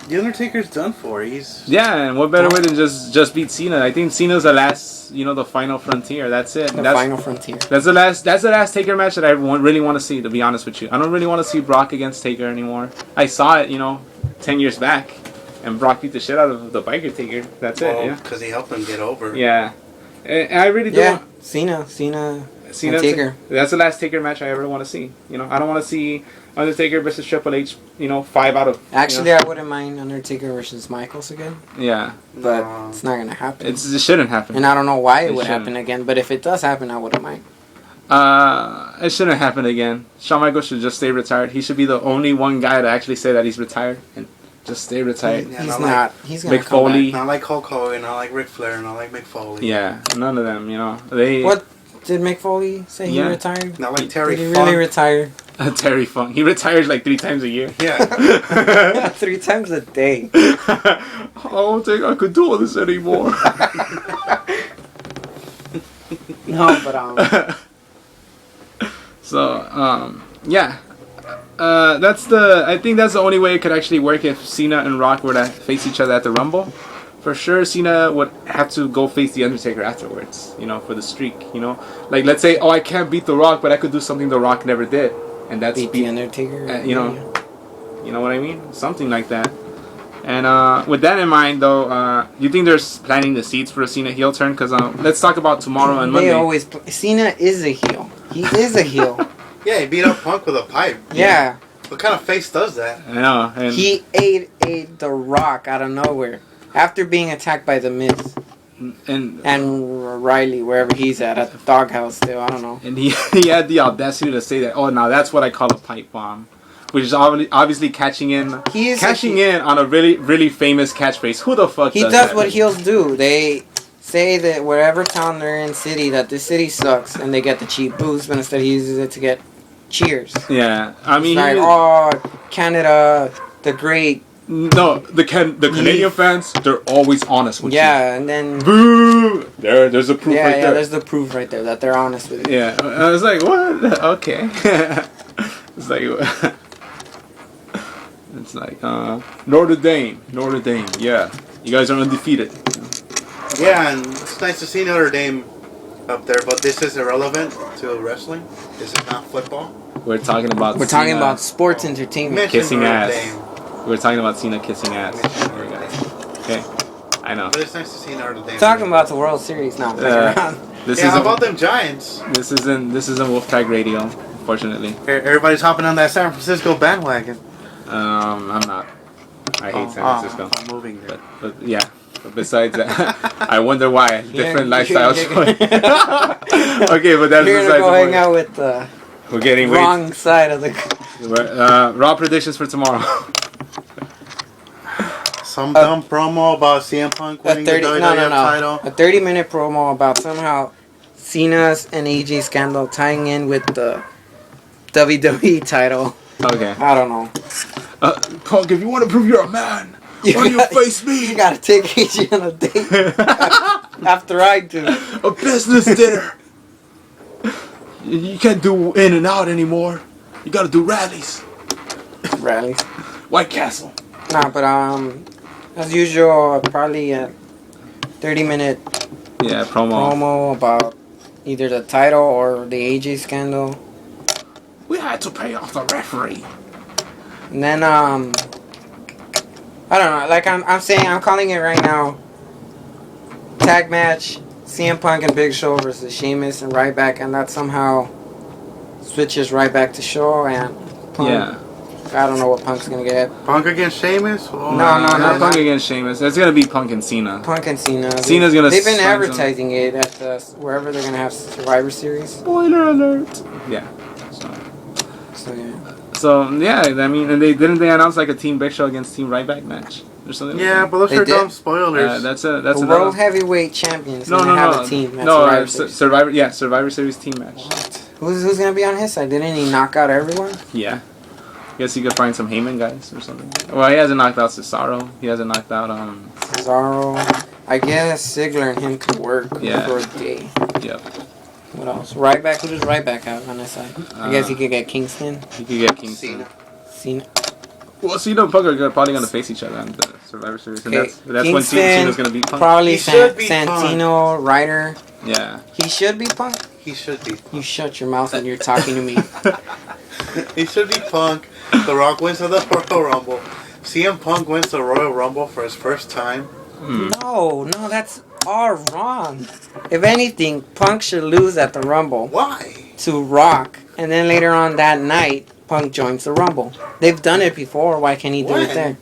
the Undertaker's done for. He's Yeah, and what better way than just beat Cena? I think Cena's the last, the final frontier. That's it. The That's final frontier. That's the last Taker match that I really want to see. To be honest with you, I don't really want to see Brock against Taker anymore. I saw it, 10 years back, and Brock beat the shit out of the biker Taker. That's it. Yeah. because he helped him get over. Yeah, and I really do. Yeah, Want, Cena Cena and Taker. That's the last Taker match I ever want to see. I don't want to see Undertaker versus Triple H. 5 out of. Actually, I wouldn't mind Undertaker versus Michaels again, Yeah, but No. it's not gonna happen. it shouldn't happen. And I don't know why it It would shouldn't. happen again, but if it does happen, I wouldn't mind. It shouldn't happen again. Shawn Michaels should just stay retired. He should be the only one guy to actually say that he's retired and just stay retired. Yeah, He's not not. He's gonna Mick come Foley. Not like Hulk Hogan, not like Ric Flair, not like Mick Foley. Yeah, none of them. They. back. What did Mick Foley say? He Yeah. retired. Not like Terry Did he Funk. really retire? Terry Funk. He retires like 3 times a year. Yeah. 3 times a day. I don't think I could do this anymore. No, but So, yeah. I think that's the only way it could actually work if Cena and Rock were to face each other at the Rumble. For sure, Cena would have to go face The Undertaker afterwards, for the streak, Like, let's say, I can't beat The Rock, but I could do something The Rock never did. And that's beat the Undertaker. you know what I mean? Something like that. And with that in mind, though, you think they're planting the seeds for a Cena heel turn? Because let's talk about tomorrow and Monday. They always. Cena is a heel. He is a heel. Yeah, he beat up Punk with a pipe. Yeah. What kind of face does that? I know. And He ate The Rock out of nowhere after being attacked by The Miz and Riley, wherever he's at the doghouse still. I don't know. And he had the audacity to say that. Oh, now that's what I call a pipe bomb, which is obviously catching in on a really really famous catchphrase. Who the fuck? He does does that? what heels do. They say that wherever town they're in city, that this city sucks, and they get the cheap boost, but instead he uses it to get cheers. Yeah, I mean, It's like, Canada, the great. no, the Canadian fans, they're always honest with you. Yeah, and then Boo! There's a proof right yeah, there. there's the proof right there that they're honest with you. Yeah, I was like, what? Okay. It's like, it's like, Notre Dame, yeah. You guys are undefeated. Yeah, and it's nice to see Notre Dame up there, but this is irrelevant to wrestling. This is not football. We're talking about We're talking about sports entertainment. Mention Kissing Notre ass. Dame. We're talking about Cena kissing ass. Mention There we Notre go. Dame. Okay. I know. But it's nice to see Notre Dame. Talking about the World Series now. How about them Giants? This isn't Wolfpack Radio, unfortunately. Everybody's hopping on that San Francisco bandwagon. I'm not. I hate San Francisco. I'm moving there. But yeah. But besides that, I wonder why. Different lifestyle choice. Okay, but that's You're besides gonna go the hang point. out with the We're getting wrong side of the. Raw predictions for tomorrow. Some dumb promo about CM Punk winning the WWF title. A 30-minute promo about somehow Cena's and AJ scandal tying in with the WWE title. Okay. I don't know. Punk, if you want to prove you're a man, why don't you face me? You gotta take AJ on a date after I do. A business dinner. You can't do in and out anymore. You gotta do rallies. Rallies. White Castle. Nah, but as usual, probably a 30-minute promo about either the title or the AJ scandal. We had to pay off the referee. And then I don't know. Like I'm saying, I'm calling it right now. Tag match: CM Punk and Big Show versus Sheamus and Ryback, and that somehow switches right back to Show and Punk. Yeah. I don't know what Punk's gonna get. Punk against Sheamus? No, not Punk against Sheamus. That's gonna be Punk and Cena. Punk and Cena. Cena's gonna. They've been advertising it at wherever they're gonna have Survivor Series. Spoiler alert. Yeah. So yeah, I mean, and they announced like a Team Big Show against Team Ryback match or something. Yeah, but those are dumb spoilers. That's the another World Heavyweight Champions. Gonna have a team. Survivor Series team match. What? Who's gonna be on his side? Didn't he knock out everyone? Yeah. Guess you could find some Heyman guys or something. Well, he hasn't knocked out Cesaro. He hasn't knocked out Cesaro. I guess Ziggler and him could work for a day. Yep. What else? Ryback. Who does Ryback have on his side? I guess he could get Kingston. He could get Kingston. Cena. Well, Cena and Punk are probably gonna face each other on the Survivor Series, and that's when Cena's gonna beat Punk. Probably Santino, Ryder. Yeah. He should be Punk. He should be. You shut your mouth when you're talking to me. He should be Punk. The Rock wins the Royal Rumble. CM Punk wins the Royal Rumble for his first time. No, that's all wrong. If anything, Punk should lose at the Rumble. Why? To Rock, and then later on that night, Punk joins the Rumble. They've done it before. Why can't he do it there?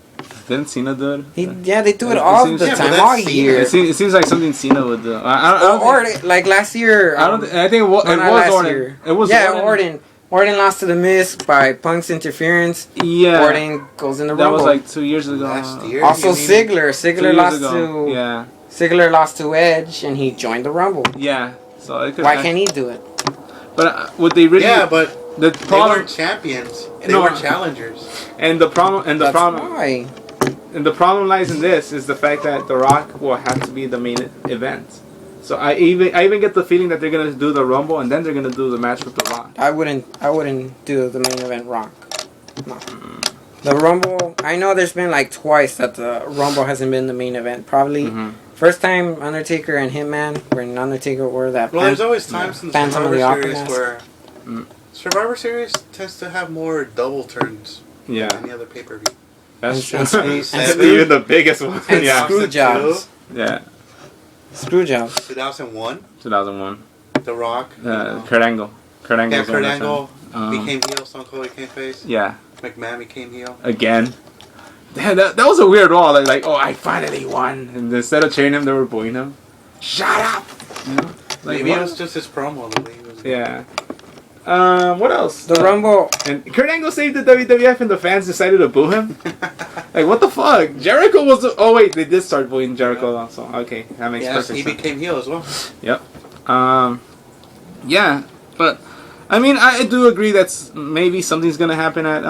Didn't Cena do it? They do it all the time, all year. It seems like something Cena would do. Or like last year. I think it was Orton. It was Orton. Orton lost to The Miz by Punk's interference. Yeah. Orton goes in the Rumble. That was like 2 years ago. Last year. Also Ziggler. Ziggler lost to. Yeah. Ziggler lost to Edge, and he joined the Rumble. Yeah. So why can't he do it? But would they really? Yeah, but they weren't champions. They were challengers. And the problem. Why. And the problem lies in this: is the fact that The Rock will have to be the main event. So I even get the feeling that they're gonna do the Rumble and then they're gonna do the match with The Rock. I wouldn't do the main event Rock. No. The Rumble. I know there's been like twice that the Rumble hasn't been the main event. Probably first time Undertaker and Hitman, when Undertaker were that. Well, there's always times in the Phantom Survivor Series where Survivor Series tends to have more double turns than any other pay-per-view. That's true. Even the biggest one. And screw jobs. Yeah. Screw jobs. 2001. 2001. The Rock. Kurt Angle. Kurt Angle became heel. Stone Cold became face. Yeah. McMahon became heel. Again. Damn, that was a weird Raw. Like, oh, I finally won. And instead of cheering him, they were booing him. Shut up! You know? Maybe it was just his promo. The way he was. Yeah. What else? The Rumble. And Kurt Angle saved the WWF and the fans decided to boo him? Like, what the fuck? Jericho was... Oh, wait, they did start booing Jericho also. Okay, that makes perfect sense. He became heel as well. Yep. Yeah, but... I mean, I do agree that maybe something's gonna happen at,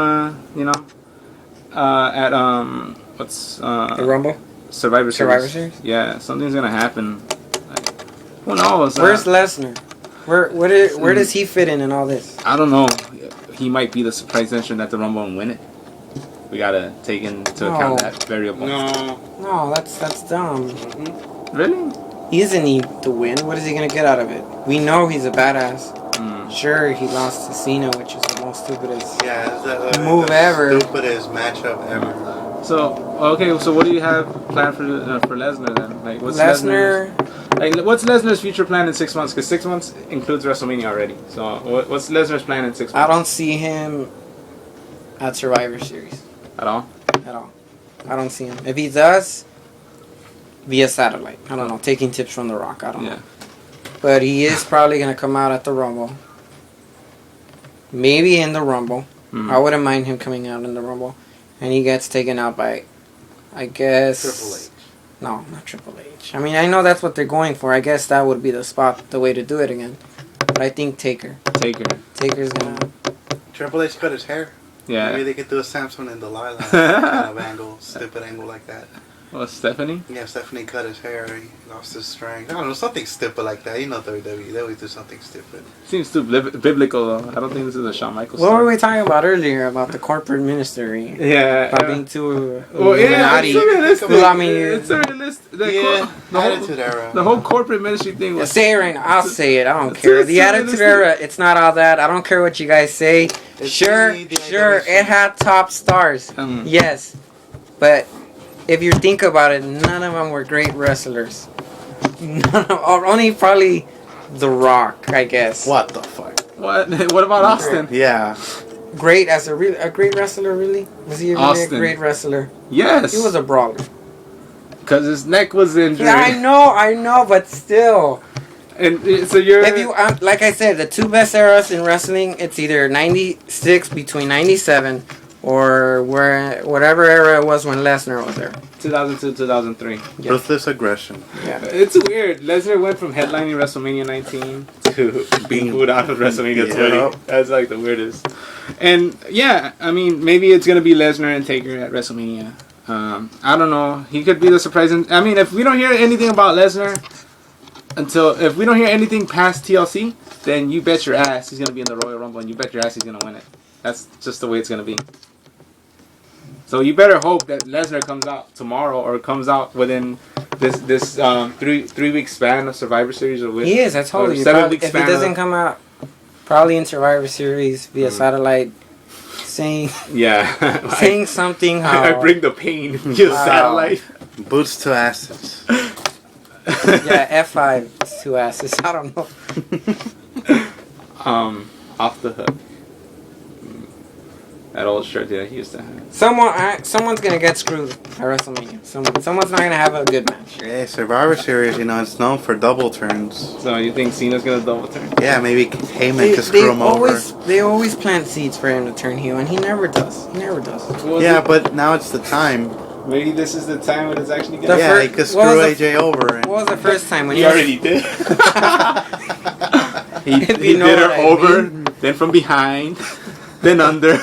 what's... the Rumble? Survivor Series? Yeah, something's gonna happen. Like, who knows? Where's Lesnar? Where does he fit in all this? I don't know. He might be the surprise entrant at the Rumble and win it. We gotta take into account that variable. No, that's dumb. Really? He doesn't need to win. What is he gonna get out of it? We know he's a badass. Sure, he lost to Cena, which is the most stupidest move ever. Stupidest matchup ever. So okay, so what do you have planned for Lesnar then? Like what's Lesnar's future plan in 6 months? Because 6 months includes WrestleMania already. So what's Lesnar's plan in 6 months? I don't see him at Survivor Series At all. at all. I don't see him. If he does, via satellite. I don't know. Taking tips from The Rock. I don't know. But he is probably gonna come out at the Rumble. Maybe in the Rumble. I wouldn't mind him coming out in the Rumble. And he gets taken out by, I guess... Triple H. No, not Triple H. I mean, I know that's what they're going for. I guess that would be the spot, the way to do it again. But I think Taker. Taker's gonna... Triple H cut his hair. Yeah. Maybe they could do a Samson and Delilah kind of angle. Stupid angle like that. Well, Stephanie? Yeah, Stephanie cut his hair. He lost his strength. I don't know, something stupid like that. You know WWE, they always do something stupid. Seems too biblical though. I don't think this is a Shawn Michaels. What were we talking about earlier about the corporate ministry? Yeah. About being too well, yeah, it's realistic. Well, I mean, it's a realistic. The Attitude Era. The whole corporate ministry thing was... Say it right now. I'll say it. I don't care. The Attitude Era, it's not all that. I don't care what you guys say. Sure, it had top stars. Yes. But if you think about it, none of them were great wrestlers. Or only probably The Rock, I guess. What the fuck? What about Austin? Yeah. Great as a great wrestler, really? Was he really a great wrestler? Yes. He was a brawler. Because his neck was injured. Yeah, I know, but still. And so you're... If you, like I said, the two best eras in wrestling, it's either 96, between 97, or whatever era it was when Lesnar was there. 2002, 2003. Yeah. Ruthless aggression. Yeah. It's weird. Lesnar went from headlining WrestleMania 19 to being booed out of WrestleMania 20. That's like the weirdest. And yeah, I mean, maybe it's going to be Lesnar and Taker at WrestleMania. I don't know. He could be the surprising... I mean, if we don't hear anything about Lesnar if we don't hear anything past TLC, then you bet your ass he's going to be in the Royal Rumble and you bet your ass he's going to win it. That's just the way it's going to be. So you better hope that Lesnar comes out tomorrow or comes out within this 3 week span of Survivor Series. He is, I told you. If he doesn't come out, probably in Survivor Series via satellite, saying saying something how... I bring the pain via satellite. Boots to asses. Yeah, F5 two asses. I don't know. Off the hook. That old shirt that he used to have. Someone's gonna get screwed at WrestleMania. Someone's not gonna have a good match. Yeah, Survivor Series, it's known for double turns. So you think Cena's gonna double turn? Yeah, maybe Heyman could screw him over. They always plant seeds for him to turn heel, and he never does. Yeah, but now it's the time. Maybe this is the time when it's actually gonna... Yeah, he could screw AJ over. What was the first time when he already did? he did her over, then from behind, then under.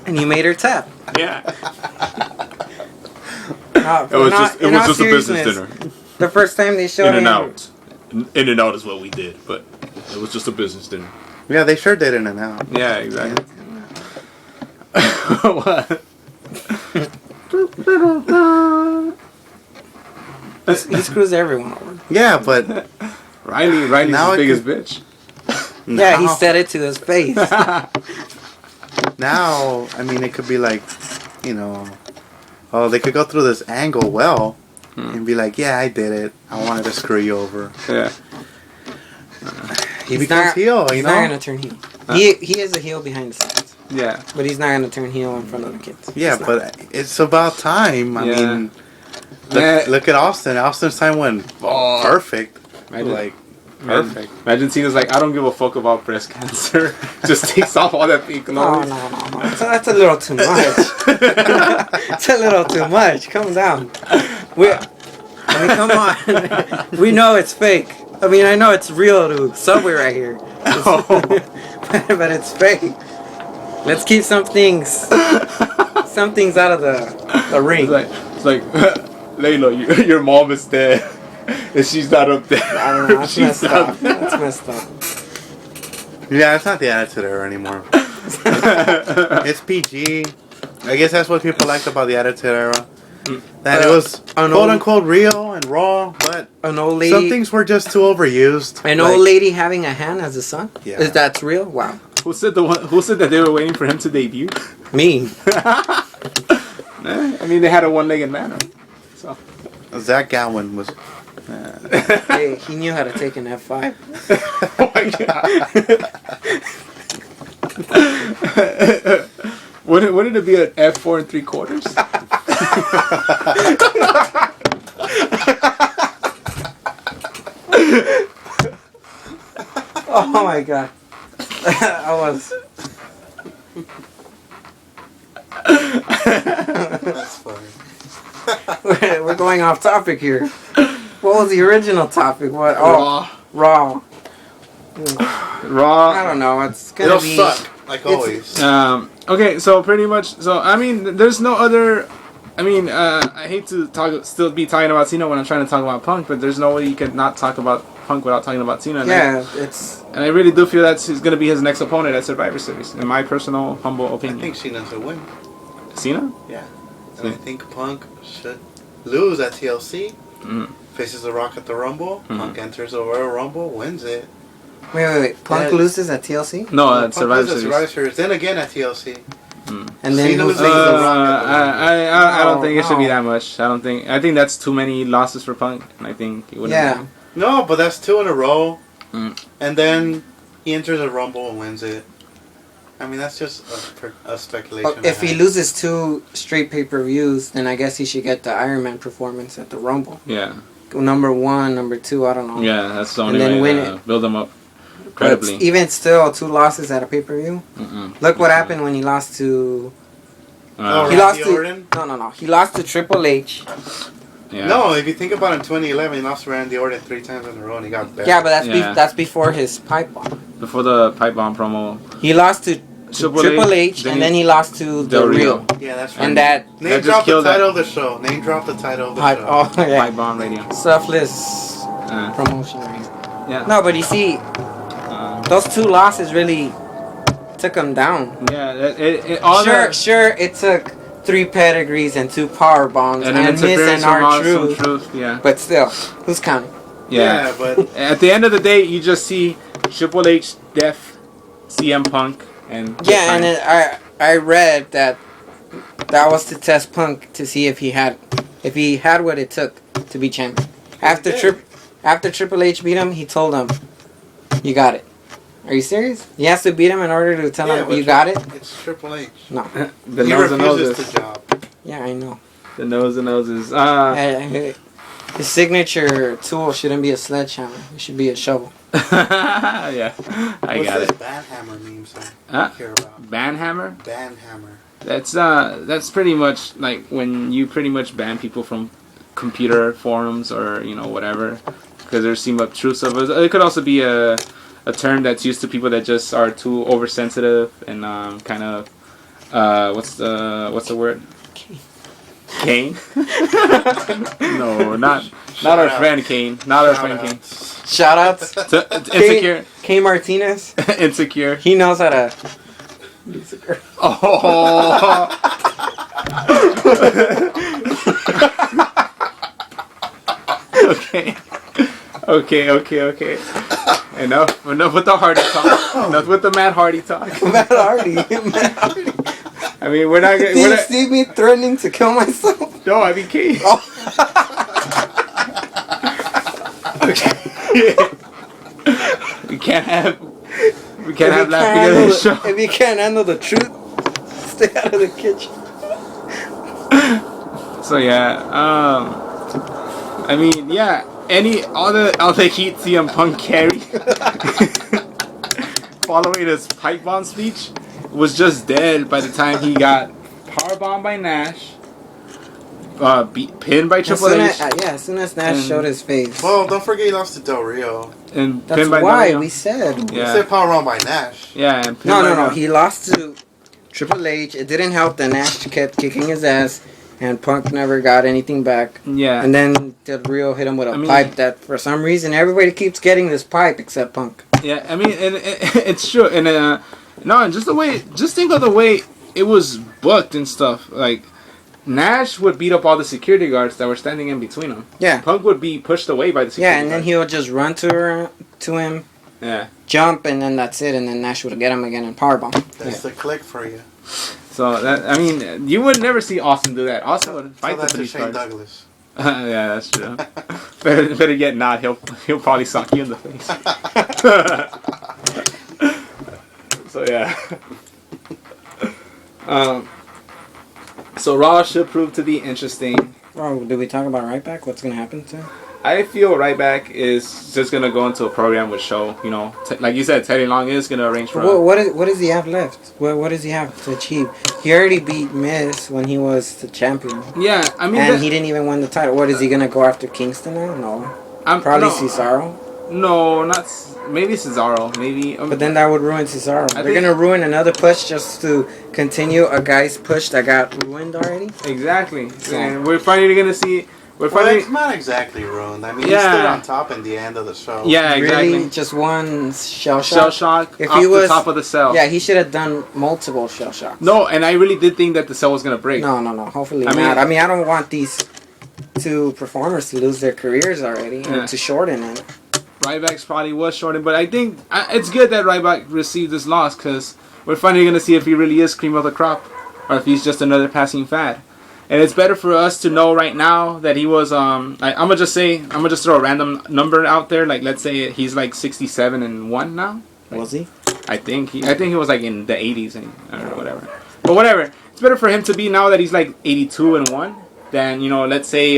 And he made her tap. Yeah. It was just a business dinner. The first time they showed him... In and out is what we did, but it was just a business dinner. Yeah, they sure did In and Out. Yeah, exactly. What? He screws everyone over. Yeah, but... Riley's the biggest bitch. Yeah, he said it to his face. Now, I mean, it could be like, they could go through this angle and be like, yeah, I did it. I wanted to screw you over. Yeah. He becomes heel, He's not going to turn heel. He is a heel behind the scenes. Yeah. But he's not going to turn heel in front of the kids. Yeah, but it's about time. I mean, look at Austin. Austin's time went perfect. Perfect. Imagine Cena's like, I don't give a fuck about breast cancer. Just takes off all that fake glory. No. That's a little too much. It's a little too much. Calm down. Come on. We know it's fake. I mean, I know it's real to Subway right here. But it's fake. Let's keep some things out of the ring. It's like Layla, your mom is dead. And she's not up there. I don't know. That's messed up. Yeah, it's not the Attitude Era anymore. It's PG. I guess that's what people liked about the Attitude Era. That it was quote unquote real and raw, but an old lady, some things were just too overused. An old lady having a hand as a son? Yeah. Is that real? Wow. Who said that they were waiting for him to debut? Me. I mean, they had a one-legged man. So Zach Gowen was. Hey, he knew how to take an F5. Oh my god. Wouldn't it be an F4 3/4? Oh my god. I was. That's funny. We're going off topic here. What was the original topic? What? Oh, Raw. Raw. I don't know. It's gonna It'll be. suck, like always. Okay, so pretty much. So I mean, there's no other. I mean, I hate to still be talking about Cena when I'm trying to talk about Punk, but there's no way you can not talk about Punk without talking about Cena. Yeah, and I really do feel that's going to be his next opponent at Survivor Series, in my personal, humble opinion. I think Cena's will win. Cena? Yeah. And I think Punk should lose at TLC. Faces The Rock at the Rumble. Punk enters the Royal Rumble, wins it. Wait. Punk loses at TLC? No, Punk at Survivor loses at Series. Survivor Series. Then again at TLC. And then Cena who loses faces The The Rock Rock? at the Rumble. I don't think it should be that much. I think that's too many losses for Punk, and I think it wouldn't. Yeah. No, but that's 2 in a row. And then he enters the Rumble and wins it. I mean, that's just a speculation. If he loses 2 straight pay-per-views, then I guess he should get the Iron Man performance at the Rumble. Yeah. Number 1, number 2, I don't know. Yeah, that's the only And then way win to it. build them up But credibly. even still, 2 losses at a pay-per-view. Look what happened when he lost to. He lost to. Orton? No. He lost to Triple H. Yeah. No, if you think about it, in 2011, he lost to Randy Orton 3 times in a row and he got better. Yeah, but that's before his pipe bomb. Before the pipe bomb promo. He lost to Triple H, and then he lost to Del Rio. Yeah, that's right. And that Name drop the title of the show. Name drop the title of the show. Oh yeah, Pipe bomb radio. selfless promotion. Right? Yeah. No, but you see, those 2 losses really took him down. Yeah. Sure, it took 3 pedigrees and 2 power bombs and Miz and R-Truth. Yeah. But still, who's counting? Yeah, but at the end of the day, you just see Triple H, Def, CM Punk, and And then I read that was to test Punk to see if he had what it took to be champion. After Triple H beat him, he told him, "You got it." Are you serious? He has to beat him in order to tell him you got it? It's Triple H. No. The He nose and refuses noses. the job. Yeah, I know. The nose and noses. His signature tool shouldn't be a sledgehammer. It should be a shovel. Yeah, I What's got this it. Banhammer meme song Huh? I care about? Banhammer? Banhammer. That's pretty much like when you pretty much ban people from computer forums or whatever because they seem obtrusive. It could also be a term that's used to people that just are too oversensitive and kind of what's the word? Kane? No, not our friend Kane. Not our friend Kane. Shout outs. Insecure. K Martinez. Insecure. He knows how to. Oh. Okay. Enough with the Hardy talk. Enough with the Matt Hardy talk. Matt Hardy. I mean, we're not gonna. Do you see me threatening to kill myself? No, I mean Kane. Oh. We can't have laughing at this show. If you can't handle the truth, stay out of the kitchen. So yeah, I mean, yeah. All the heat CM Punk carried following his pipe bomb speech was just dead by the time he got powerbombed by Nash, pinned by Triple H. As soon as Nash showed his face. Well, don't forget he lost to Del Rio. And that's pinned by why Del Rio. we said. You said powerbomb by Nash. Yeah. And No. He lost to Triple H. It didn't help that Nash kept kicking his ass. And Punk never got anything back. Yeah. And then Del Rio hit him with a pipe that, for some reason, everybody keeps getting this pipe except Punk. Yeah, I mean, and it's true. And and just think of the way it was booked and stuff. Like, Nash would beat up all the security guards that were standing in between them. Yeah. Punk would be pushed away by the security guards. Yeah, and then he would just run to him. Yeah. Jump, and then that's it. And then Nash would get him again and powerbomb. That's the click for you. So that, I mean, you would never see Austin do that. Austin would fight the 3 Shane stars. Douglas. Yeah, that's true. better get not. He'll probably sock you in the face. So yeah. So Raw should prove to be interesting. Oh, did we talk about Ryback? What's gonna happen to him? I feel Ryback is just gonna go into a program with Show. You know, like you said, Teddy Long is gonna arrange for. What does he have left? What does he have to achieve? He already beat Miz when he was the champion. Yeah, I mean, and he didn't even win the title. What is he gonna go after Kingston now? No, probably Cesaro. No, not maybe Cesaro. Maybe. But then that would ruin Cesaro. They're gonna ruin another push just to continue a guy's push that got ruined already. Exactly, and we're finally gonna see. It's not exactly ruined. I mean, he stayed on top in the end of the show. Yeah, exactly. Really, just one shell shock. Shell shock. If he was the top of the cell. Yeah, he should have done multiple shell shocks. No, and I really did think that the cell was gonna break. No. Hopefully not. I mean, I don't want these 2 performers to lose their careers already and to shorten it. Ryback's probably was shortened, but I think it's good that Ryback received this loss because we're finally gonna see if he really is cream of the crop or if he's just another passing fad. And it's better for us to know right now that he was. I'm gonna just throw a random number out there. Like, let's say he's like 67-1 now. Like, was he? I think he was like in the 80s and I don't know, whatever. But whatever. It's better for him to be now that he's like 82-1 than, you know, let's say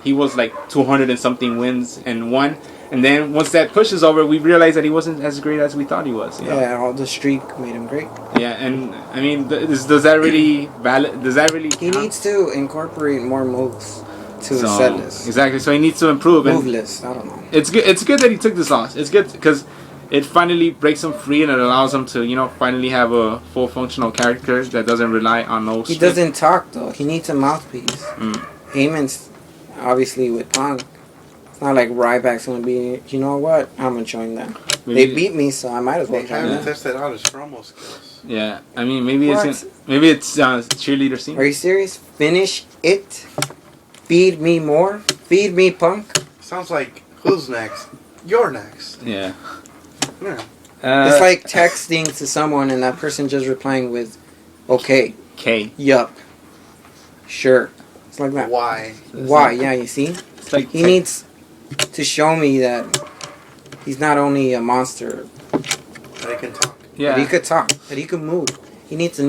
he was like 200 and something wins and 1. And then once that push is over, we realize that he wasn't as great as we thought he was. You know? Yeah, all the streak made him great. Yeah, and I mean, does that really valid? Does that really? He needs to incorporate more moves to his set list. Exactly. So he needs to improve. Move list. I don't know. It's good. It's good that he took this loss. It's good because it finally breaks him free and it allows him to, you know, finally have a full functional character that doesn't rely on no. He doesn't talk though. He needs a mouthpiece. Heyman's obviously with Punk. It's not like Ryback's gonna be. You know what? I'm gonna join them. They beat me, so I might as well join them. Tested out his promo skills. Yeah, I mean maybe it's cheerleader scene. Are you serious? Finish it. Feed me more. Feed me, Punk. Sounds like who's next? You're next. Yeah. It's like texting to someone and that person just replying with, "Okay." K. Yup. Sure. It's like that. Why? Yeah, you see? It's like he needs to show me that he's not only a monster. That he can talk. Yeah. That he could talk. That he could move. He needs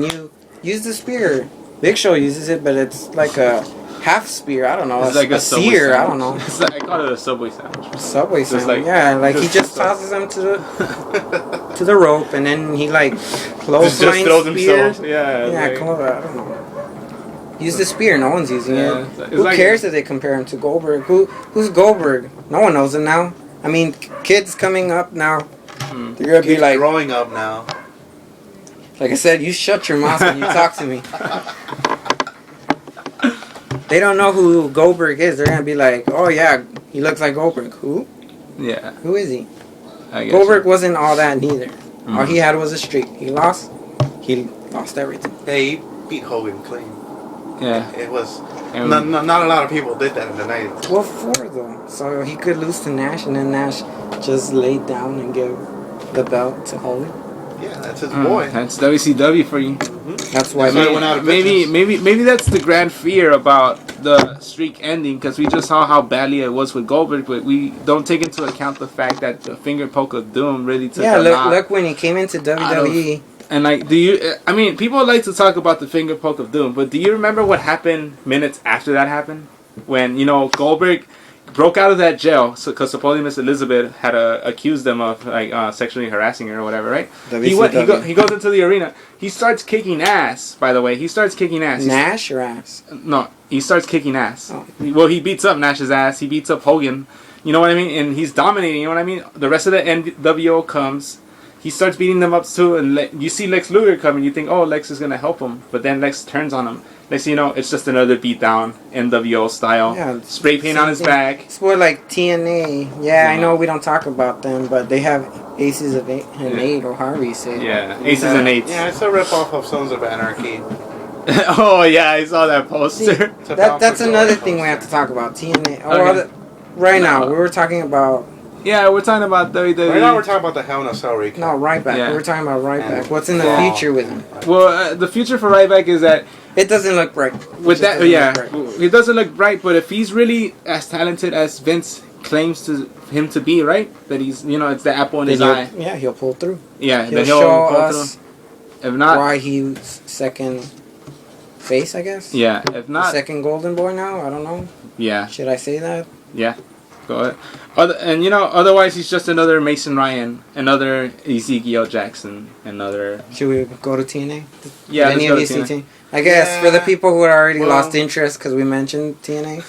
use the spear. Big Show uses it, but it's like a half spear. I don't know. It's like a sear. I don't know. It's like, I call it a Subway sandwich. Subway sandwich. Like he just tosses them to the rope, and then he like clothesline throws spears. himself. Yeah. Come over. I don't know. Use the spear. No one's using it. Who cares if they compare him to Goldberg? Who's Goldberg? No one knows him now. I mean, kids coming up now. They're gonna be like growing up now. Like I said, you shut your mouth when you talk to me. They don't know who Goldberg is. They're gonna be like, "Oh yeah, he looks like Goldberg." Who? Yeah. Who is he? Goldberg wasn't all that neither. All he had was a streak. He lost everything. Hey, he beat Hogan clean. Yeah. It was not a lot of people did that in the 90s. What for though? So he could lose to Nash, and then Nash just laid down and give the belt to Hogan. Yeah, that's his boy. That's WCW for you. That's why they went out of maybe that's the grand fear about the streak ending, because we just saw how badly it was with Goldberg, but we don't take into account the fact that the finger poke of doom really took look when he came into WWE. And like, people like to talk about the finger poke of doom, but do you remember what happened minutes after that happened? When, you know, Goldberg broke out of that jail, because supposedly Miss Elizabeth had accused them of like sexually harassing her or whatever, right? He goes into the arena. He starts kicking ass. By the way, he starts kicking ass. Nash or ass? No, he starts kicking ass. Oh. Well, he beats up Nash's ass. He beats up Hogan. You know what I mean? And he's dominating. You know what I mean? The rest of the NWO comes. He starts beating them up too, and you see Lex Luger coming. You think, oh, Lex is gonna help him, but then Lex turns on him. Next thing you know, it's just another beatdown, NWO style. Yeah, spray paint on his back. It's more like TNA. Yeah, I know we don't talk about them, but they have Aces of 8 and 8, or however you say it. Yeah, Aces and 8s. Yeah, it's a ripoff of Sons of Anarchy. Oh yeah, I saw that poster. That's another thing we have to talk about. TNA. Right now, we were talking about Yeah, we're talking about WWE. Right now we're talking about the Hell in a Cell recap. No, Ryback. Yeah. We're talking about Ryback. And What's in the Raw. future with him? Well, the future for Ryback is that It doesn't look right. with It that, doesn't yeah, look right. it doesn't look right. But if he's really as talented as Vince claims to him to be, right? That he's, it's the apple in his eye. Yeah, he'll pull through. Yeah, He'll then show pull us through. If not, why he's second face, I guess. yeah. If The not, second Golden Boy now. I don't know. yeah, Should I say that? yeah. Go ahead. Otherwise he's just another Mason Ryan, another Ezekiel Jackson, another. Should we go to TNA? Yeah, Did any of you let's see go to TNA? I guess for the people who had already Well- lost interest because we mentioned TNA.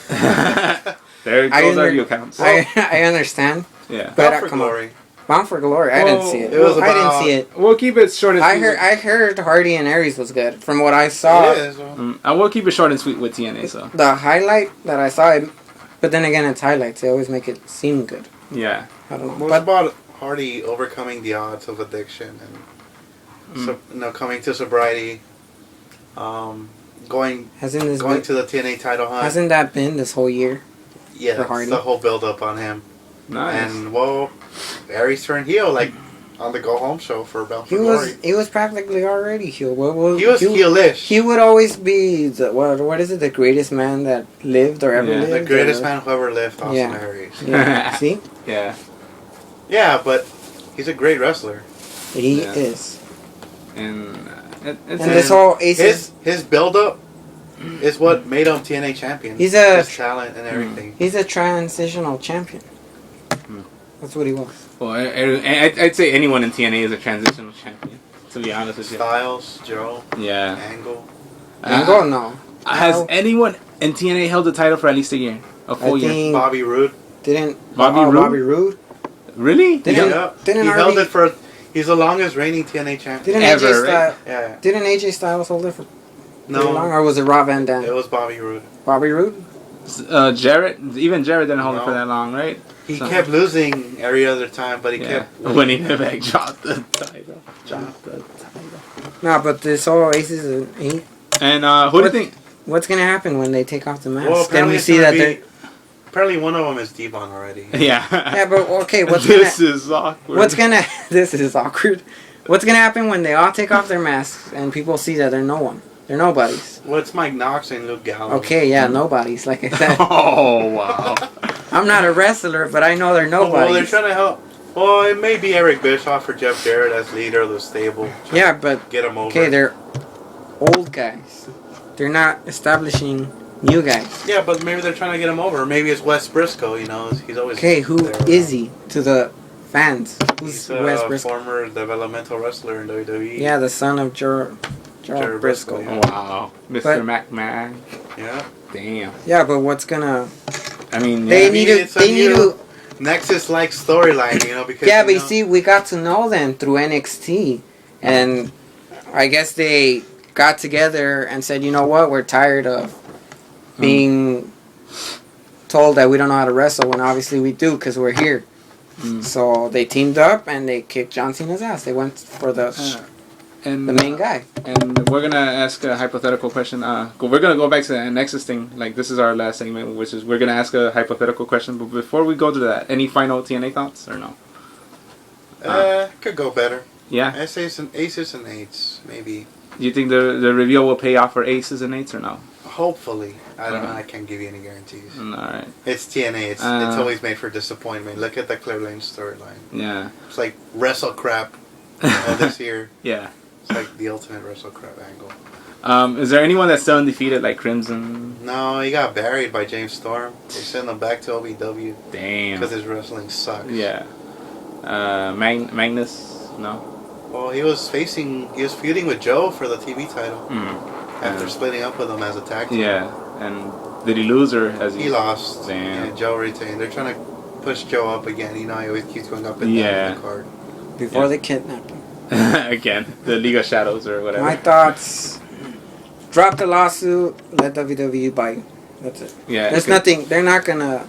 There I goes our under- view counts. I understand. Yeah. But Bound for come on. Glory. Bound for Glory. I didn't see it. It was I didn't about- see it. We'll keep it short and sweet. I heard Hardy and Aries was good. From what I saw, It is. I will keep it short and sweet with TNA. So the highlight that I saw, but then again, it's highlights. They always make it seem good. yeah. I don't know. Well, it's about Hardy overcoming the odds of addiction and coming to sobriety, going Hasn't this going been, to the TNA title hunt. hasn't that been this whole year? Yeah, for that's Hardy? the whole build up on him. Nice. And Aries turned heel like on the Go Home show for Bound for He Glory. was practically already heel. He was heelish. He would always be the what is it? The greatest man that lived or ever Yeah. lived. The greatest or- man who ever lived, Austin Yeah. Aries. Yeah. See, Yeah. Yeah, but he's a great wrestler. he Yeah. is. And it's And this whole Aces. His build up is what made him TNA champion. He's a- his talent and everything. He's a transitional champion. That's what he was. well, I'd say anyone in TNA is a transitional champion. To be honest with you. Styles, Joe, Yeah. Angle. Angle, no. Has No. anyone in TNA held the title for at least a year? A full I year? think Bobby Roode. didn't Bobby Roode? Bobby Roode Really? Didn't- Yeah, didn't he held already- it for. He's the longest reigning TNA champion. didn't Ever, AJ right? Styles Yeah. didn't AJ Styles hold it for pretty long, No, or was it Rob Van Dam? it was Bobby Roode. Bobby Roode. Jarrett? Even Jarrett didn't hold it for No. that long, right? He So- kept losing every other time, but he Yeah. kept. When he back dropped the title. Dropped the title. No, but this whole Aces and he. And who do you What- think? What's gonna happen when they take off the mask? Well, then apparently we it's see gonna that be- they're. Apparently, one of them is Devon already. Yeah. Yeah, but okay, what's this gonna? is awkward. What's gonna? This is awkward. What's gonna happen when they all take off their masks and people see that they're no one? They're nobodies. Well, it's Mike Knox and Luke Gallows. Okay, yeah, nobodies. Like I said, Oh wow. I'm not a wrestler, but I know they're Well, they're nobodies. trying to help. Well, it may be Eric Bischoff or Jeff Jarrett as leader of the stable. Yeah, but Get him over. okay, they're old guys. They're not establishing new guys. Yeah, but maybe they're trying to get him over. Maybe it's Wes Briscoe. He's always. Okay, who there. is he to the fans? Who's He's Wes a Briscoe? former developmental wrestler in WWE. Yeah, the son of Gerald Gerald Briscoe. Briscoe, Wow. Mr. But- McMahon. Yeah. Damn. Yeah, but what's gonna? I mean, They yeah. need mean, to. it's a They need new- to. Nexus-like storyline, because. Yeah, but you see, we got to know them through NXT, and I guess they got together and said, you know what, we're tired of being told that we don't know how to wrestle when obviously we do because we're here. So they teamed up and they kicked John Cena's ass. They went for the and main guy. And we're gonna ask a hypothetical question. We're gonna go back to the Nexus thing. Like this is our last segment, which is we're gonna ask a hypothetical question. But before we go to that, any final TNA thoughts or no? Could go better. Yeah. Aces and eights, maybe. Do you think the reveal will pay off for aces and eights or no? Hopefully. I don't know. I can't give you any guarantees. All right. It's TNA. It's always made for disappointment. Look at the Claire Lane storyline. Yeah. It's like wrestle crap this year. Yeah. It's like the ultimate wrestle crap angle. Is there anyone that's still undefeated like Crimson? No, he got buried by James Storm. They sent him back to OVW Damn. because his wrestling sucks. Yeah. Magnus? No. Well, he was feuding with Joe for the TV title after splitting up with him as a tag team. Yeah. And did he lose or has he? He lost. Damn. Yeah, Joe retained. They're trying to push Joe up again. He always keeps going up and down the card. Before they kidnapped him. Again, the League of Shadows or whatever. My thoughts: drop the lawsuit, let WWE buy. That's it. Yeah. There's nothing. They're not gonna.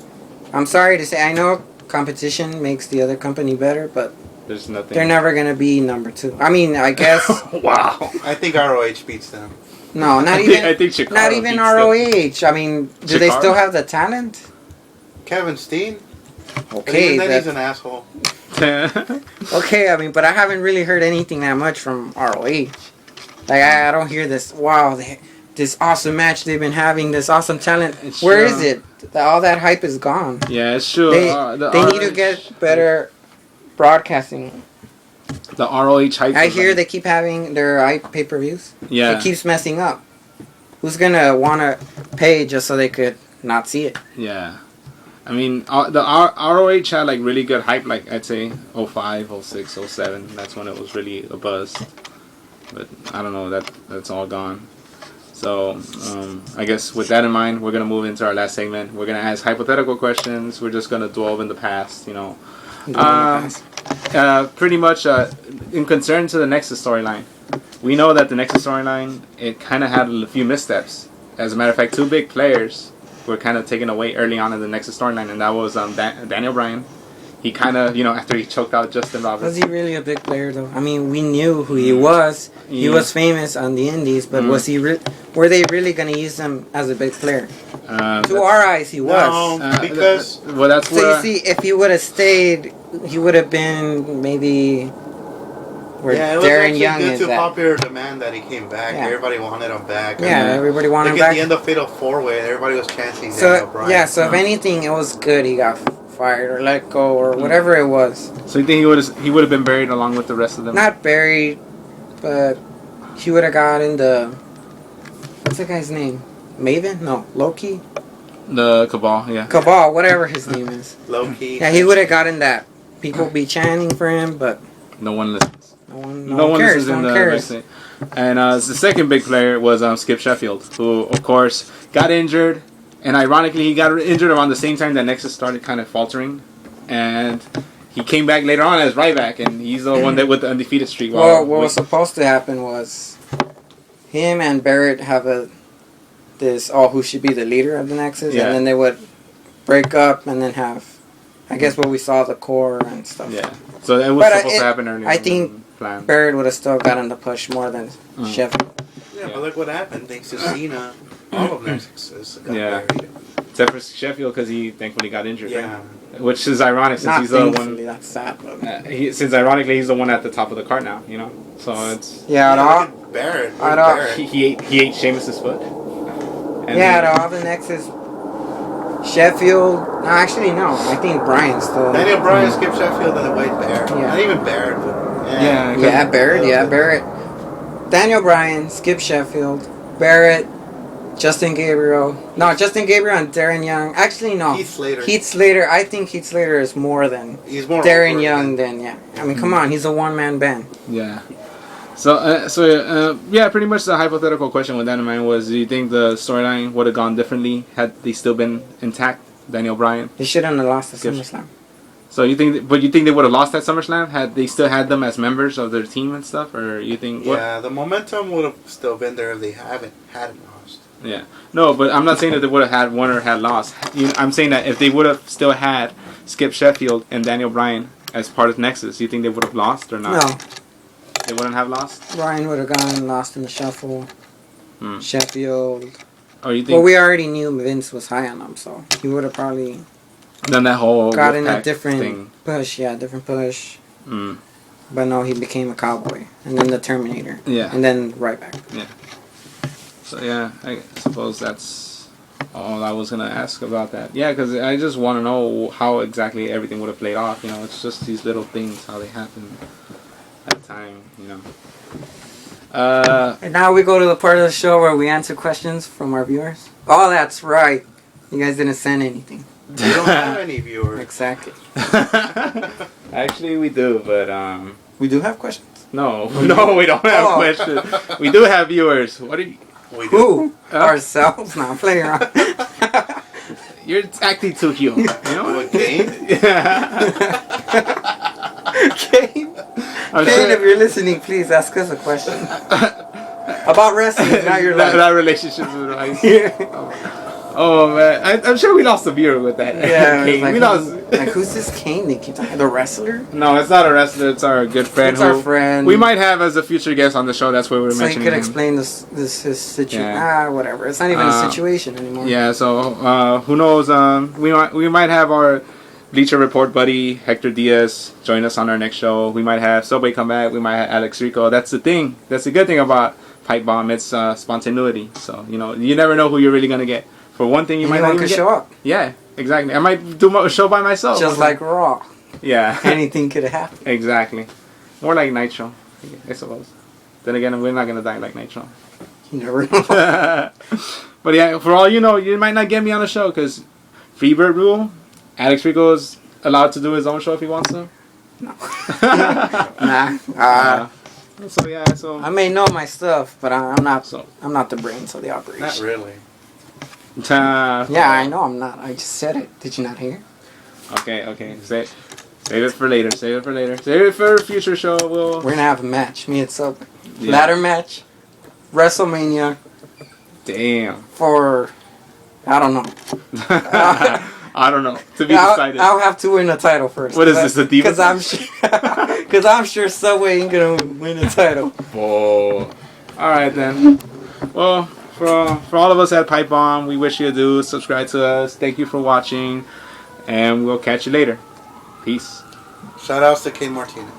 I'm sorry to say. I know competition makes the other company better, but There's nothing. they're never gonna be number 2. I mean, I guess Wow. I think ROH beats them. no, not I even. think Chicago Not even beats ROH. I mean, do they Chicago? still have the talent? Kevin Steen? Okay, then he's an asshole. Okay, I mean, but I haven't really heard anything that much from ROH. Like, I don't hear this, wow, this awesome match they've been having, this awesome talent. Where is it? All that hype is gone. Yeah, it's true. They need to get better broadcasting. The ROH hype. I hear they keep having their pay-per-views. Yeah. It keeps messing up. Who's going to want to pay just so they could not see it? Yeah. I mean, the ROH had like really good hype, like I'd say 05, 06, 07. That's when it was really a buzz. But I don't know, that's all gone. So I guess with that in mind, we're going to move into our last segment. We're going to ask hypothetical questions. We're just going to dwell in the past, you know. Pretty much in concern to the Nexus storyline. We know that the Nexus storyline, it kind of had a few missteps. As a matter of fact, two big players were kind of taken away early on in the Nexus storyline, and that was Daniel Bryan. He kind of, you know, after he choked out Justin Roberts. Was he really a big player, though? I mean, we knew who he was. Yeah. He was famous on the Indies, but was he? Were they really going to use him as a big player? To our eyes, he was. No, because that's so you see, if he would have stayed, he would have been maybe where Darren Young is. Due to popular demand that he came back. Yeah. Everybody wanted him back. Yeah, everybody wanted him back. At the end of Fatal 4-Way, everybody was chanting Daniel Bryan. Yeah, so if anything, it was good. He got fired or let go or whatever it was. So you think he would have been buried along with the rest of them? Not buried, but he would have got in the, what's that guy's name? Maven? No, Loki? The Cabal, yeah. Cabal, whatever his name is. Loki. Yeah, he would have gotten that. People be chanting for him, but no one listens. No one cares. Listens in the wrestling. And the second big player was Skip Sheffield, who of course got injured. And ironically, he got injured around the same time that Nexus started kind of faltering. And he came back later on as Ryback, and he's the one that with the undefeated streak. Well, what was supposed to happen was him and Barrett have who should be the leader of the Nexus, and then they would break up and then have, I guess what we saw, the core and stuff. Yeah. So that was supposed to happen earlier. I think Barrett would have still gotten the push more than Sheffield. Yeah, but look what happened. Thanks to Cena, all of Nexus got buried. Except for Sheffield, because he thankfully got injured. Yeah. Right? Which is ironic, since he's the one. That's sad. Since ironically he's the one at the top of the cart now, you know. So it's Barrett. He ate Sheamus's foot. And out of all the Nexus, Sheffield. No, actually no. I think Bryan's still. Daniel Bryan, Skip Sheffield, and the White Bear. Yeah. Not even Barrett. But Barrett. Daniel Bryan, Skip Sheffield, Barrett, Justin Gabriel. No, Justin Gabriel and Darren Young. Actually, no. Heath Slater. I think Heath Slater is more than Darren Young. I mean, come on. He's a one-man band. Yeah. So, pretty much the hypothetical question with that in mind was, do you think the storyline would have gone differently had they still been intact, Daniel Bryan? They shouldn't have lost the SummerSlam. So you think they would have lost that SummerSlam had they still had them as members of their team and stuff, or you think? Yeah, the momentum would have still been there if they hadn't lost. Yeah, no, but I'm not saying that they would have had won or had lost. I'm saying that if they would have still had Skip Sheffield and Daniel Bryan as part of Nexus, you think they would have lost or not? No, they wouldn't have lost. Bryan would have gone lost in the shuffle. Sheffield. Oh, you think? Well, we already knew Vince was high on them, so he would have probably. Then that whole got in a different push, different push. But no, he became a cowboy, and then the Terminator, and then Ryback. Yeah. So yeah, I suppose that's all I was gonna ask about that. Yeah, because I just want to know how exactly everything would have played off. You know, it's just these little things, how they happen at the time. You know. And now we go to the part of the show where we answer questions from our viewers. Oh, that's right. You guys didn't send anything. We don't have any viewers. Exactly. Actually, we do, but we do have questions. No, we don't have questions. We do have viewers. What are you? Who? Ourselves? No, I'm playing around. You're acting too human. You know what? Kane? Kane, if you're listening, please ask us a question about wrestling, not your life. Not relationships with life. Oh man, I'm sure we lost a viewer with that. Yeah, Kane. We lost. Who's this Kane? They keep talking the wrestler. No, it's not a wrestler. It's our good friend. It's our friend. We might have as a future guest on the show. That's why we're mentioning. So he could explain his situation. Whatever. It's not even a situation anymore. Yeah. So who knows? We might have our Bleacher Report buddy Hector Diaz join us on our next show. We might have Subway come back. We might have Alex Rico. That's the thing. That's the good thing about Pipebomb. It's spontaneity. So you never know who you're really gonna get. For one thing, you might not even show up. Yeah, exactly. I might do a show by myself. Just like Raw. Yeah. Anything could happen. Exactly. More like Nitro, I suppose. Then again, we're not gonna die like Nitro. You never know. But yeah, for all you know, you might not get me on the show because Freebird rule. Alex Rico is allowed to do his own show if he wants to. No. Nah. So I may know my stuff, but I'm not. I'm not the brains of the operation. Not really. Yeah, I know I'm not. I just said it. Did you not hear? Okay. Save it for later. Save it for a future show. We're gonna have a match. Me and Subway. Yeah. Ladder match. Wrestlemania. Damn. For I don't know. I don't know. To be decided. I'll have to win the title first. What is this, a diva? Because I'm sure Subway ain't gonna win the title. Whoa. All right then. Well, for all of us at Pipebomb, we wish you adieu. Subscribe to us. Thank you for watching, and we'll catch you later. Peace. Shout outs to Kate Martinez.